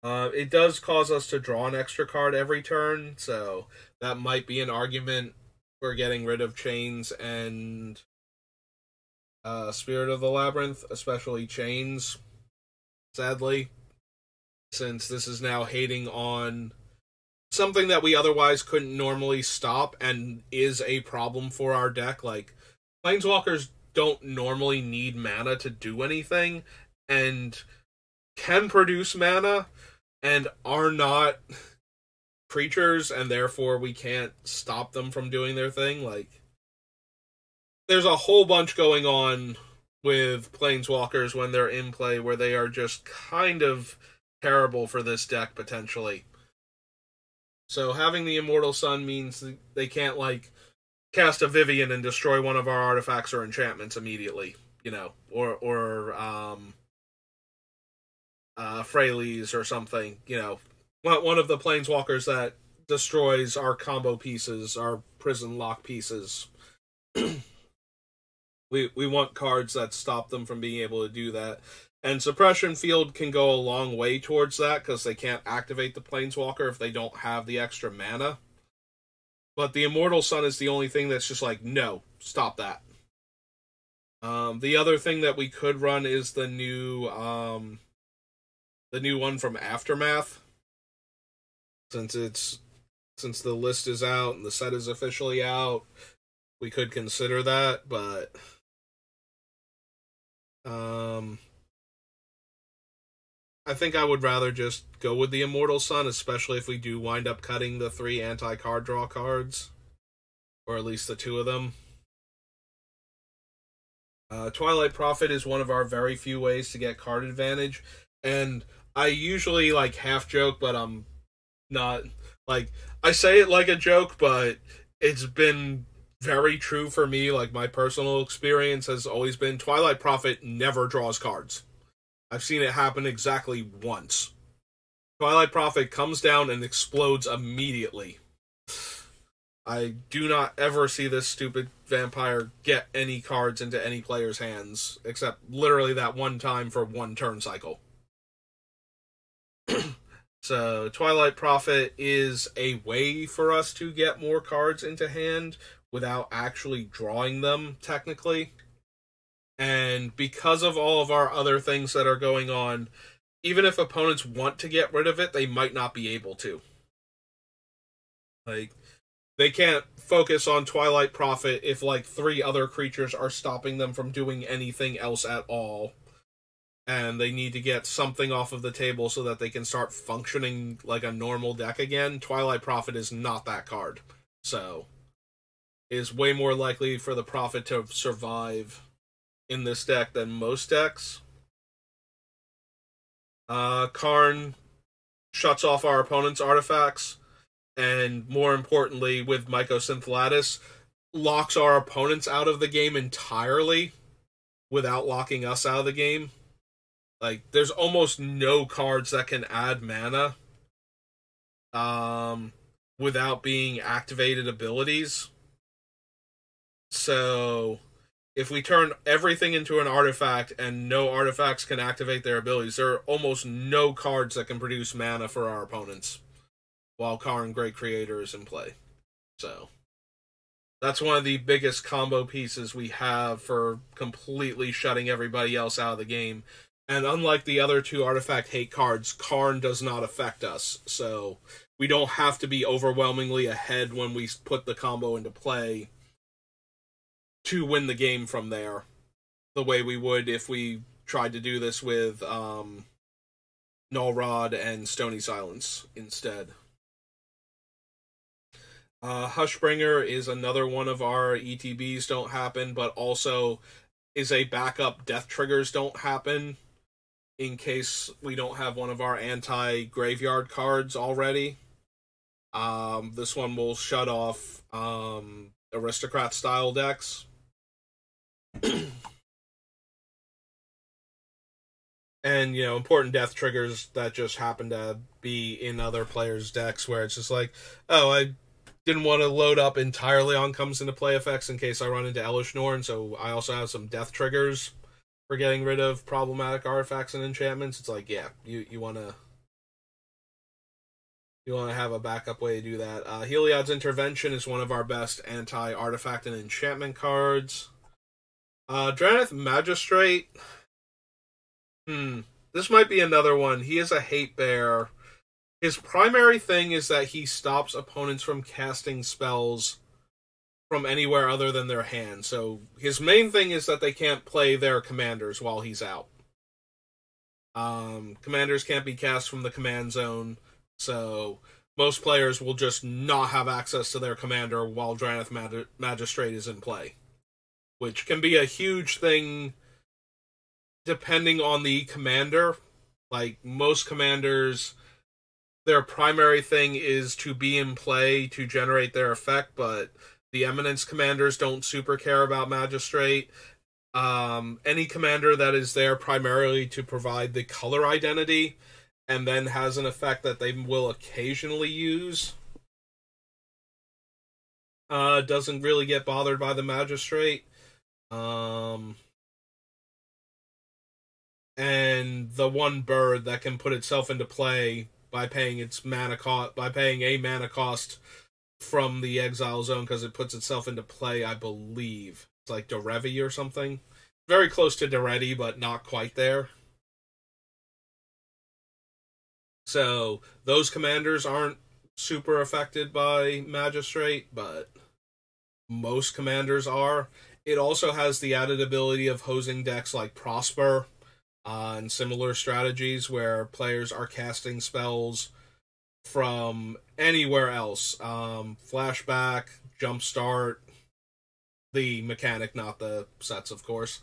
It does cause us to draw an extra card every turn, so that might be an argument for getting rid of Chains and Spirit of the Labyrinth, especially Chains, sadly, since this is now hating on something that we otherwise couldn't normally stop and is a problem for our deck. Like, Planeswalkers don't normally need mana to do anything, and can produce mana, and are not creatures, and therefore we can't stop them from doing their thing. Like, there's a whole bunch going on with Planeswalkers when they're in play where they are just kind of terrible for this deck, potentially. So having the Immortal Sun means they can't, like, cast a Vivian and destroy one of our artifacts or enchantments immediately, you know, or Freyleys or something, you know, one of the Planeswalkers that destroys our combo pieces, our prison lock pieces. we want cards that stop them from being able to do that. And Suppression Field can go a long way towards that, because they can't activate the Planeswalker if they don't have the extra mana. But the Immortal Sun is the only thing that's just like, no, stop that. The other thing that we could run is the new one from Aftermath. Since the list is out and the set is officially out, we could consider that, but I think I would rather just go with the Immortal Sun, especially if we do wind up cutting the 3 anti-card draw cards. Or at least the 2 of them. Twilight Prophet is one of our very few ways to get card advantage. And I usually, like, half joke, but I'm not... Like, I say it like a joke, but it's been very true for me. Like, my personal experience has always been Twilight Prophet never draws cards. I've seen it happen exactly once. Twilight Prophet comes down and explodes immediately. I do not ever see this stupid vampire get any cards into any player's hands, except literally that one time for one turn cycle. So, Twilight Prophet is a way for us to get more cards into hand without actually drawing them, technically. And because of all of our other things that are going on, even if opponents want to get rid of it, they might not be able to. Like, they can't focus on Twilight Prophet if, like, 3 other creatures are stopping them from doing anything else at all. And they need to get something off of the table so that they can start functioning like a normal deck again. Twilight Prophet is not that card. So, it is way more likely for the Prophet to survive in this deck than most decks. Karn shuts off our opponent's artifacts, and more importantly, with Mycosynth Lattice, locks our opponents out of the game entirely without locking us out of the game. Like, there's almost no cards that can add mana without being activated abilities. So, if we turn everything into an artifact and no artifacts can activate their abilities, there are almost no cards that can produce mana for our opponents while Karn Great Creator is in play. So, that's one of the biggest combo pieces we have for completely shutting everybody else out of the game. And unlike the other 2 artifact hate cards, Karn does not affect us. So, we don't have to be overwhelmingly ahead when we put the combo into play to win the game from there, the way we would if we tried to do this with Null Rod and Stony Silence instead. Hushbringer is another one of our ETBs don't happen, but also is a backup death triggers don't happen in case we don't have one of our anti-graveyard cards already. This one will shut off Aristocrat-style decks. And, you know, important death triggers that just happen to be in other players' decks where it's just like, oh, I didn't want to load up entirely on comes into play effects in case I run into Elesh Norn, so I also have some death triggers for getting rid of problematic artifacts and enchantments. It's like, yeah, you want to You want to have a backup way to do that. Heliod's Intervention is one of our best anti-artifact and enchantment cards. Drana Magistrate. This might be another one. He is a hate bear. His primary thing is that he stops opponents from casting spells from anywhere other than their hand. So his main thing is that they can't play their commanders while he's out. Commanders can't be cast from the command zone, so most players will just not have access to their commander while Drana Magistrate is in play, which can be a huge thing depending on the commander. Like, most commanders, their primary thing is to be in play to generate their effect, but the Eminence commanders don't super care about Magistrate. Any commander that is there primarily to provide the color identity and then has an effect that they will occasionally use doesn't really get bothered by the Magistrate. And the one bird that can put itself into play by paying its paying a mana cost from the exile zone because it puts itself into play, I believe. It's like Derevi or something. Very close to Derevi, but not quite there. So those commanders aren't super affected by Magistrate, but most commanders are. It also has the added ability of hosing decks like Prosper and similar strategies where players are casting spells from anywhere else. Flashback, Jumpstart, the mechanic, not the sets, of course.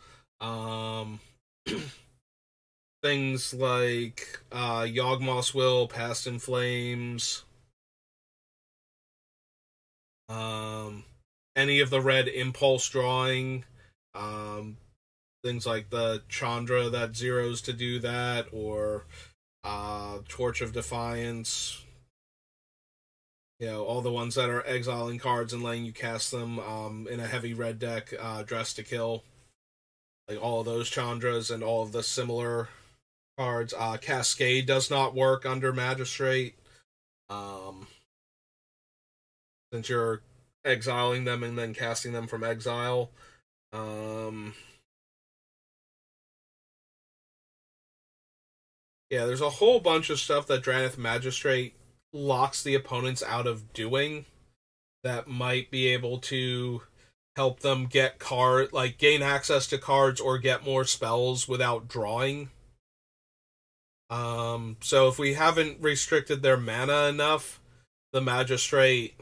Things like Yawgmoth's Will, Past in Flames, any of the red impulse drawing, things like the Chandra that zeros to do that, or Torch of Defiance. You know, all the ones that are exiling cards and letting you cast them in a heavy red deck, Dress to Kill. Like all of those Chandras and all of the similar cards. Cascade does not work under Magistrate. Since you're exiling them and then casting them from exile. Yeah, there's a whole bunch of stuff that Drana Magistrate locks the opponents out of doing that might be able to help them get gain access to cards or get more spells without drawing. So if we haven't restricted their mana enough, the Magistrate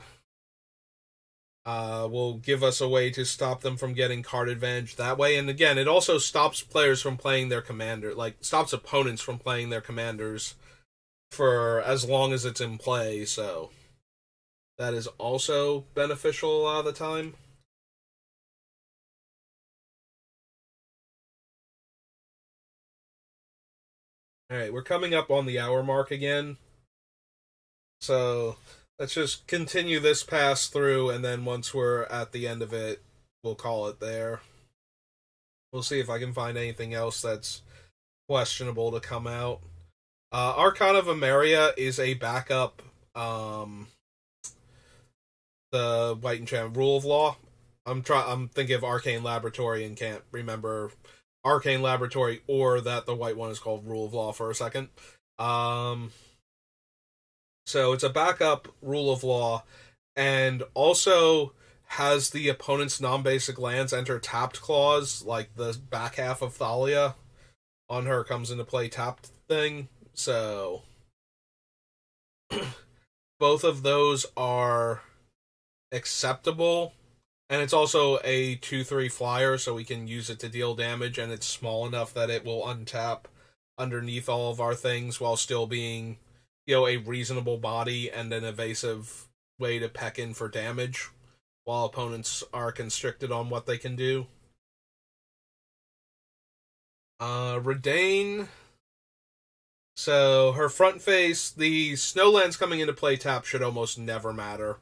will give us a way to stop them from getting card advantage that way. And again, it also stops players from playing their commander, stops opponents from playing their commanders for as long as it's in play, so that is also beneficial a lot of the time. Alright, we're coming up on the hour mark again, so let's just continue this pass through, and then once we're at the end of it, we'll call it there. We'll see if I can find anything else that's questionable to come out. Archon of Emeria is a backup, the White Enchantment Rule of Law. I'm thinking of Arcane Laboratory and can't remember Arcane Laboratory or that the white one is called Rule of Law for a second. So it's a backup Rule of Law, and also has the opponent's non-basic lands enter tapped clause, like the back half of Thalia on her comes into play tapped thing. So both of those are acceptable, and it's also a 2/3 flyer, so we can use it to deal damage, and it's small enough that it will untap underneath all of our things while still being, a reasonable body and an evasive way to peck in for damage while opponents are constricted on what they can do. Redain. So her front face, the snowlands coming into play tap should almost never matter.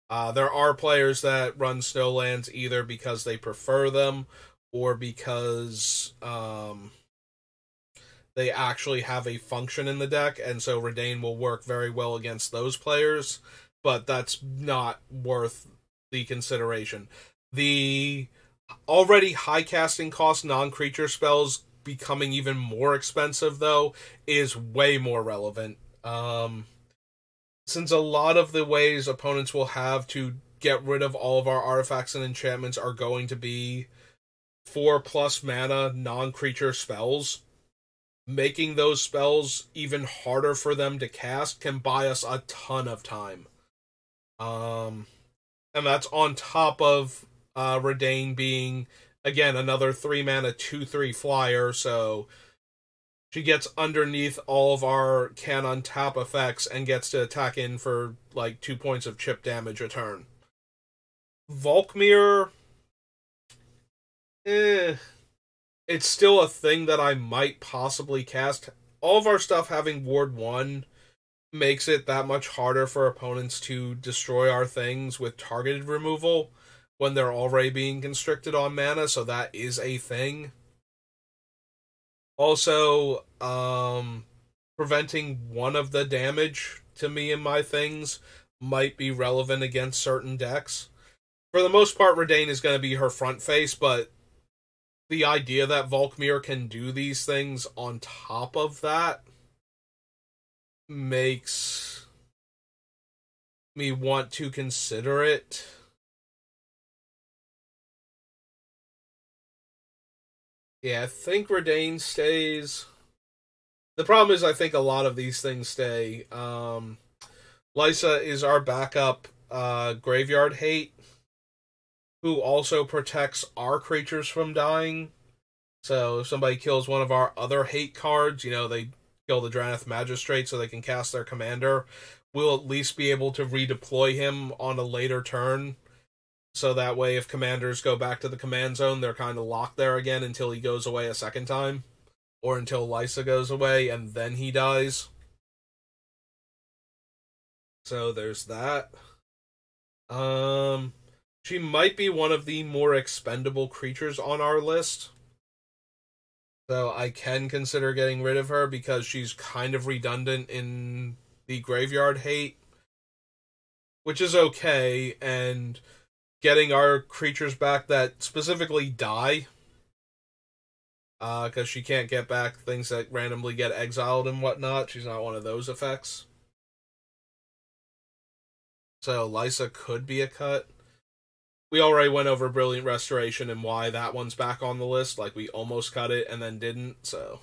There are players that run snowlands either because they prefer them or because they actually have a function in the deck, and so Redain will work very well against those players, but that's not worth the consideration. The already high casting cost non-creature spells becoming even more expensive, though, is way more relevant. Since a lot of the ways opponents will have to get rid of all of our artifacts and enchantments are going to be 4+ mana non-creature spells, making those spells even harder for them to cast can buy us a ton of time. And that's on top of Redain being, again, another 3 mana 2/3 flyer, so she gets underneath all of our can untap effects and gets to attack in for like 2 points of chip damage a turn. Volkmir, it's still a thing that I might possibly cast. All of our stuff having Ward 1 makes it that much harder for opponents to destroy our things with targeted removal when they're already being constricted on mana, so that is a thing. Also, preventing one of the damage to me and my things might be relevant against certain decks. For the most part, Redain is going to be her front face, but the idea that Volkmir can do these things on top of that makes me want to consider it. Yeah, I think Redain stays. The problem is I think a lot of these things stay. Lysa is our backup graveyard hate, who also protects our creatures from dying. So if somebody kills one of our other hate cards, they kill the Dranath Magistrate so they can cast their commander, we'll at least be able to redeploy him on a later turn. So that way, if commanders go back to the command zone, they're kind of locked there again until he goes away a second time. Or until Lysa goes away and then he dies. So there's that. She might be one of the more expendable creatures on our list. So I can consider getting rid of her because she's kind of redundant in the graveyard hate. Which is okay, and getting our creatures back that specifically die, because she can't get back things that randomly get exiled and whatnot. She's not one of those effects. So Lysa could be a cut. We already went over Brilliant Restoration and why that one's back on the list. Like, we almost cut it and then didn't, so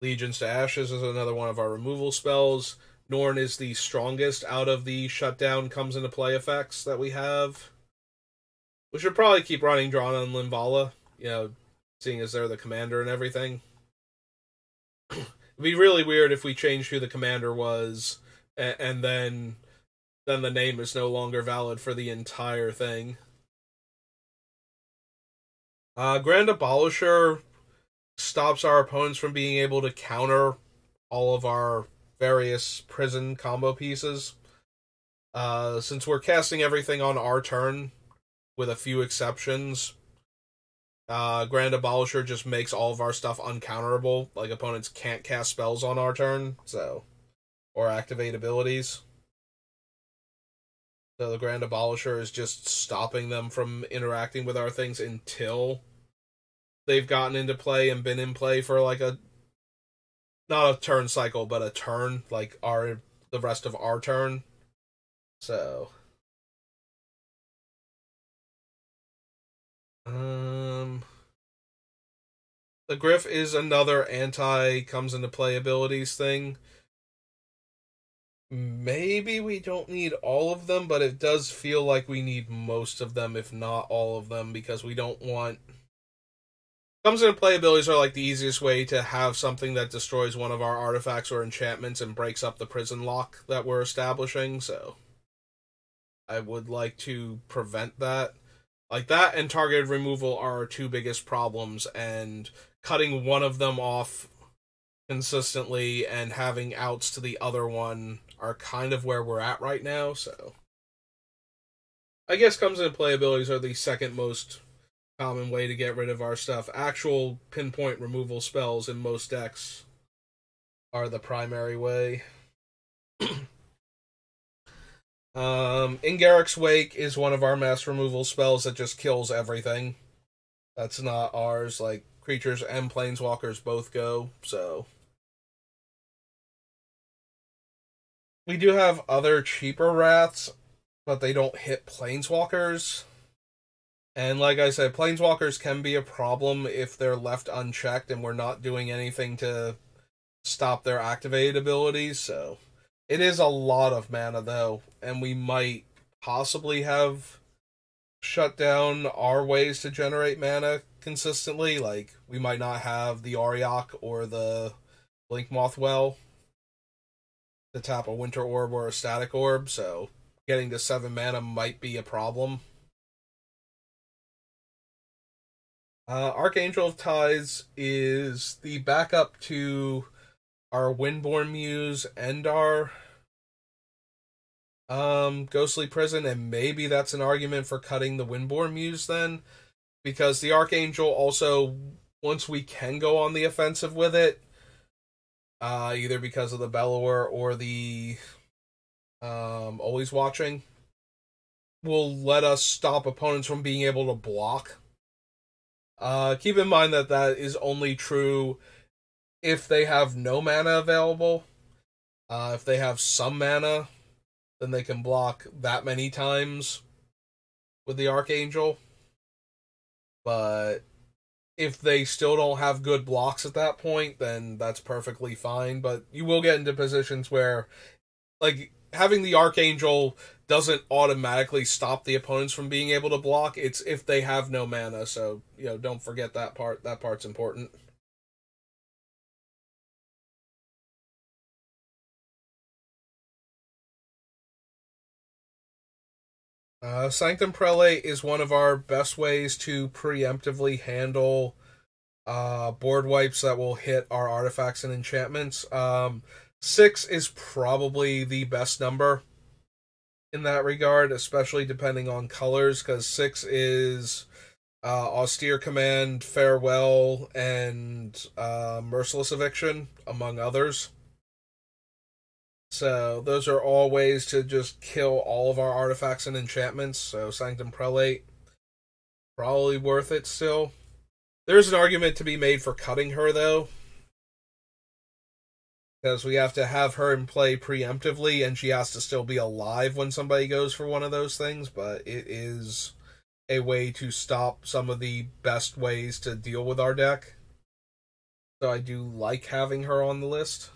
Legions to Ashes is another one of our removal spells. Norn is the strongest out of the shutdown comes into play effects that we have. We should probably keep running Drana and Linvala, seeing as they're the commander and everything. It'd be really weird if we changed who the commander was, and then the name is no longer valid for the entire thing. Grand Abolisher stops our opponents from being able to counter all of our various prison combo pieces. Since we're casting everything on our turn, with a few exceptions, Grand Abolisher just makes all of our stuff uncounterable. Like, opponents can't cast spells on our turn, or activate abilities. So the Grand Abolisher is just stopping them from interacting with our things until they've gotten into play and been in play for not a turn cycle, but a turn, like the rest of our turn. So the Griff is another comes into play abilities thing. Maybe we don't need all of them, but it does feel like we need most of them, if not all of them, because we don't want... Comes into play abilities are like the easiest way to have something that destroys one of our artifacts or enchantments and breaks up the prison lock that we're establishing, so I would like to prevent that. Like, that and targeted removal are our two biggest problems, and cutting one of them off consistently and having outs to the other one are kind of where we're at right now, so I guess comes into play abilities are the second most common way to get rid of our stuff. Actual pinpoint removal spells in most decks are the primary way. In Garrick's Wake is one of our mass removal spells that just kills everything. That's not ours. Like, creatures and planeswalkers both go, so. We do have other cheaper wraths, but they don't hit planeswalkers. And like I said, planeswalkers can be a problem if they're left unchecked and we're not doing anything to stop their activated abilities, so. It is a lot of mana, though, and we might possibly have shut down our ways to generate mana consistently. Like, we might not have the Auriok or the Blink Mothwell to tap a Winter Orb or a Static Orb, so getting to 7 mana might be a problem. Archangel of Tides is the backup to our Windborn Muse and our Ghostly Prison, and maybe that's an argument for cutting the Windborn Muse then, because the Archangel also, once we can go on the offensive with it, either because of the Bellower or the Always Watching, will let us stop opponents from being able to block. Keep in mind that that is only true if they have no mana available. If they have some mana, then they can block that many times with the Archangel. But if they still don't have good blocks at that point, then that's perfectly fine. But you will get into positions where, like, having the Archangel doesn't automatically stop the opponents from being able to block. It's if they have no mana, so, don't forget that part. That part's important. Sanctum Prelate is one of our best ways to preemptively handle board wipes that will hit our artifacts and enchantments. 6 is probably the best number in that regard, especially depending on colors, because 6 is Austere Command, Farewell, and Merciless Eviction, among others. So those are all ways to just kill all of our artifacts and enchantments, so Sanctum Prelate, probably worth it still. There's an argument to be made for cutting her, though, because we have to have her in play preemptively, and she has to still be alive when somebody goes for one of those things, but it is a way to stop some of the best ways to deal with our deck. So I do like having her on the list.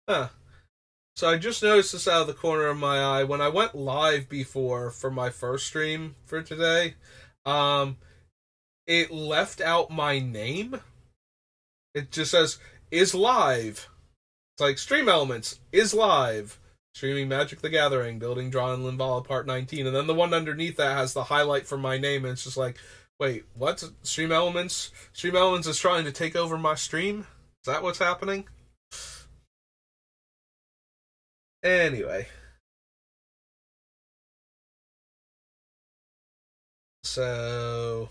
Huh. So I just noticed this out of the corner of my eye. When I went live before for my first stream for today, it left out my name. It just says, is live. It's like, Stream Elements, is live. Streaming Magic the Gathering, building Drana and Linvala Part 19. And then the one underneath that has the highlight for my name, and it's just like, wait, what? Stream Elements? Stream Elements is trying to take over my stream? Is that what's happening? Anyway. So,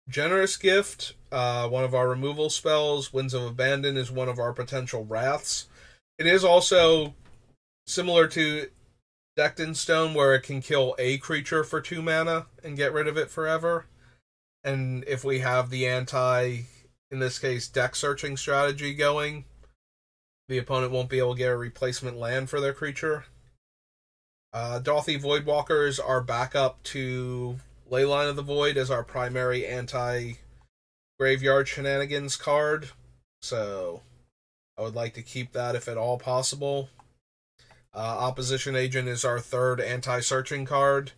Generous Gift, one of our removal spells. Winds of Abandon is one of our potential wraths. It is also similar to Decked in Stone, where it can kill a creature for 2 mana and get rid of it forever. And if we have the anti, in this case, deck searching strategy going, the opponent won't be able to get a replacement land for their creature. Dauthi Voidwalkers are backup to Leyline of the Void as our primary anti-graveyard shenanigans card. So I would like to keep that if at all possible. Opposition Agent is our third anti-searching card,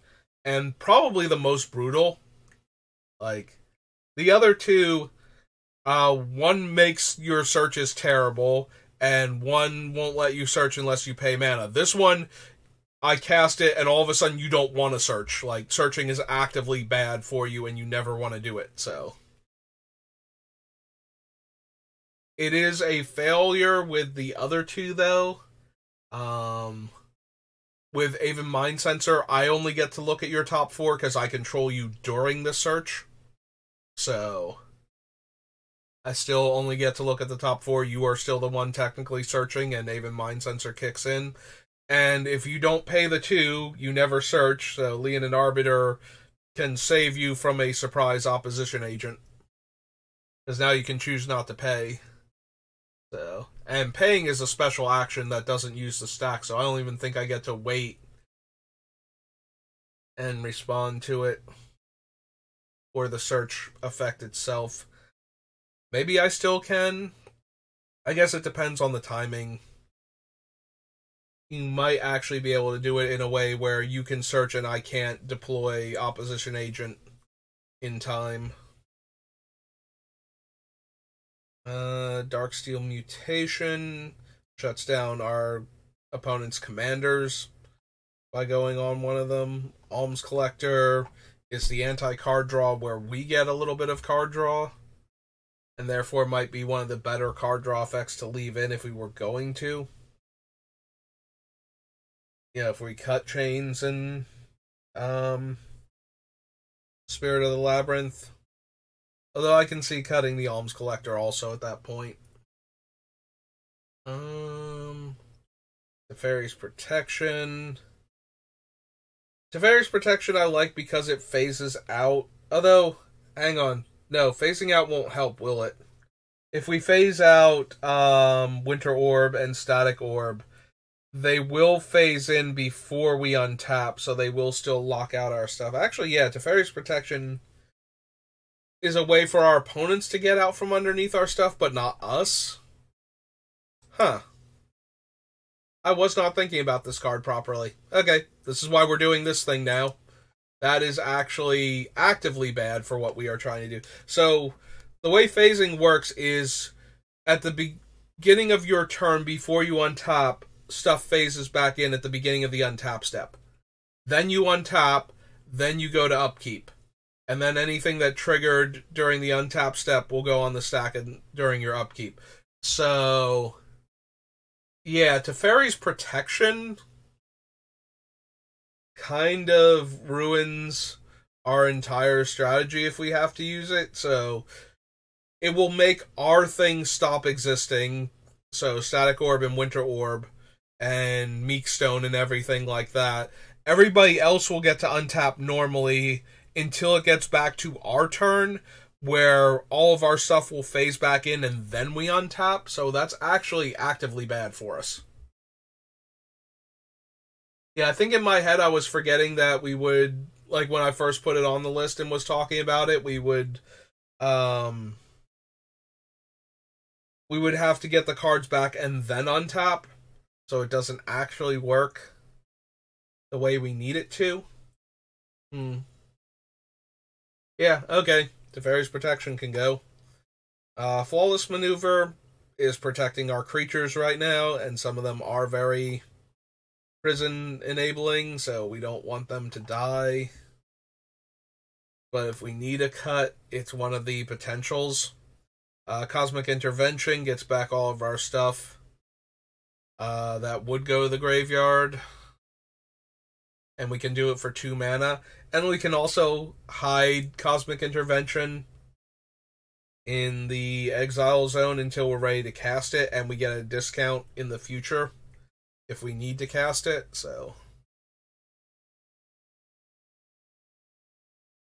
and probably the most brutal. Like, the other two, one makes your searches terrible, and one won't let you search unless you pay mana. This one, I cast it, and all of a sudden you don't want to search. Like, searching is actively bad for you, and you never want to do it, so. It is a failure with the other two, though. With Aven Mind Sensor, I only get to look at your top 4 because I control you during the search. So, I still only get to look at the top 4. You are still the one technically searching, and Aven Mind Sensor kicks in. And if you don't pay the 2, you never search, so Leon and Arbiter can save you from a surprise opposition agent. Because now you can choose not to pay. So, and paying is a special action that doesn't use the stack, so I don't even think I get to wait and respond to it or the search effect itself. Maybe I still can. I guess it depends on the timing. You might actually be able to do it in a way where you can search and I can't deploy opposition agent in time. Darksteel Mutation shuts down our opponent's commanders by going on one of them. Alms Collector is the anti-card draw where we get a little bit of card draw, and therefore might be one of the better card draw effects to leave in if we were going to. Yeah, if we cut Chains and Spirit of the Labyrinth. Although I can see cutting the Alms Collector also at that point. Teferi's Protection. Teferi's Protection I like because it phases out. Although, hang on. No, phasing out won't help, will it? If we phase out Winter Orb and Static Orb, they will phase in before we untap, so they will still lock out our stuff. Actually, yeah, Teferi's Protection is a way for our opponents to get out from underneath our stuff, but not us. Huh. I was not thinking about this card properly. Okay, this is why we're doing this thing now. That is actually actively bad for what we are trying to do. So, the way phasing works is, at the beginning of your turn, before you untap, stuff phases back in at the beginning of the untap step. Then you untap, then you go to upkeep. And then anything that triggered during the untap step will go on the stack during your upkeep. So, yeah, Teferi's Protection kind of ruins our entire strategy if we have to use it. So, it will make our thing stop existing. So, Static Orb and Winter Orb and Meekstone and everything like that. Everybody else will get to untap normally until it gets back to our turn, where all of our stuff will phase back in and then we untap, so that's actually actively bad for us. Yeah, I think in my head I was forgetting that we would, like when I first put it on the list and was talking about it, we would have to get the cards back and then untap, so it doesn't actually work the way we need it to. Yeah, okay. Teferi's Protection can go. Flawless Maneuver is protecting our creatures right now, and some of them are very prison-enabling, so we don't want them to die. But if we need a cut, it's one of the potentials. Cosmic Intervention gets back all of our stuff. That would go to the graveyard. And we can do it for 2 mana. And we can also hide Cosmic Intervention in the exile zone until we're ready to cast it, and we get a discount in the future if we need to cast it, so.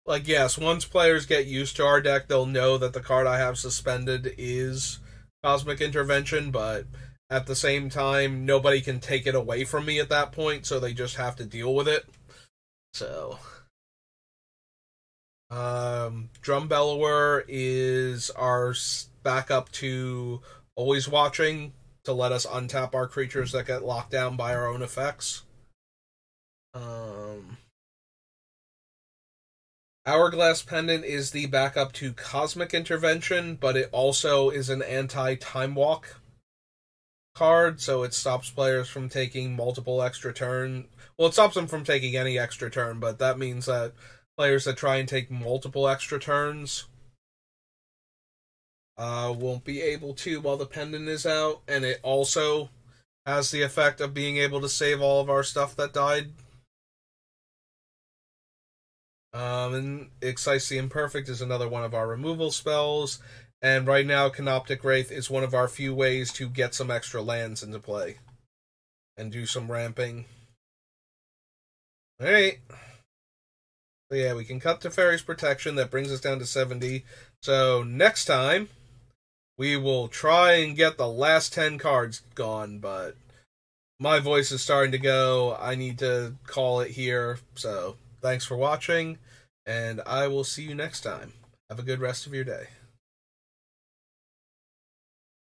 Like, yes, once players get used to our deck, they'll know that the card I have suspended is Cosmic Intervention, but at the same time, nobody can take it away from me at that point, so they just have to deal with it. So, Drum Bellower is our backup to Always Watching to let us untap our creatures that get locked down by our own effects. Hourglass Pendant is the backup to Cosmic Intervention, but it also is an anti-Time Walk card, so it stops players from taking multiple extra turns. Well, it stops them from taking any extra turn, but that means that players that try and take multiple extra turns won't be able to while the pendant is out, and it also has the effect of being able to save all of our stuff that died. And Excise the Imperfect is another one of our removal spells, And right now, Canoptic Wraith is one of our few ways to get some extra lands into play. And do some ramping. Alright. So yeah, we can cut Teferi's Protection. That brings us down to 70. So next time, we will try and get the last 10 cards gone, but my voice is starting to go. I need to call it here. So thanks for watching, and I will see you next time. Have a good rest of your day.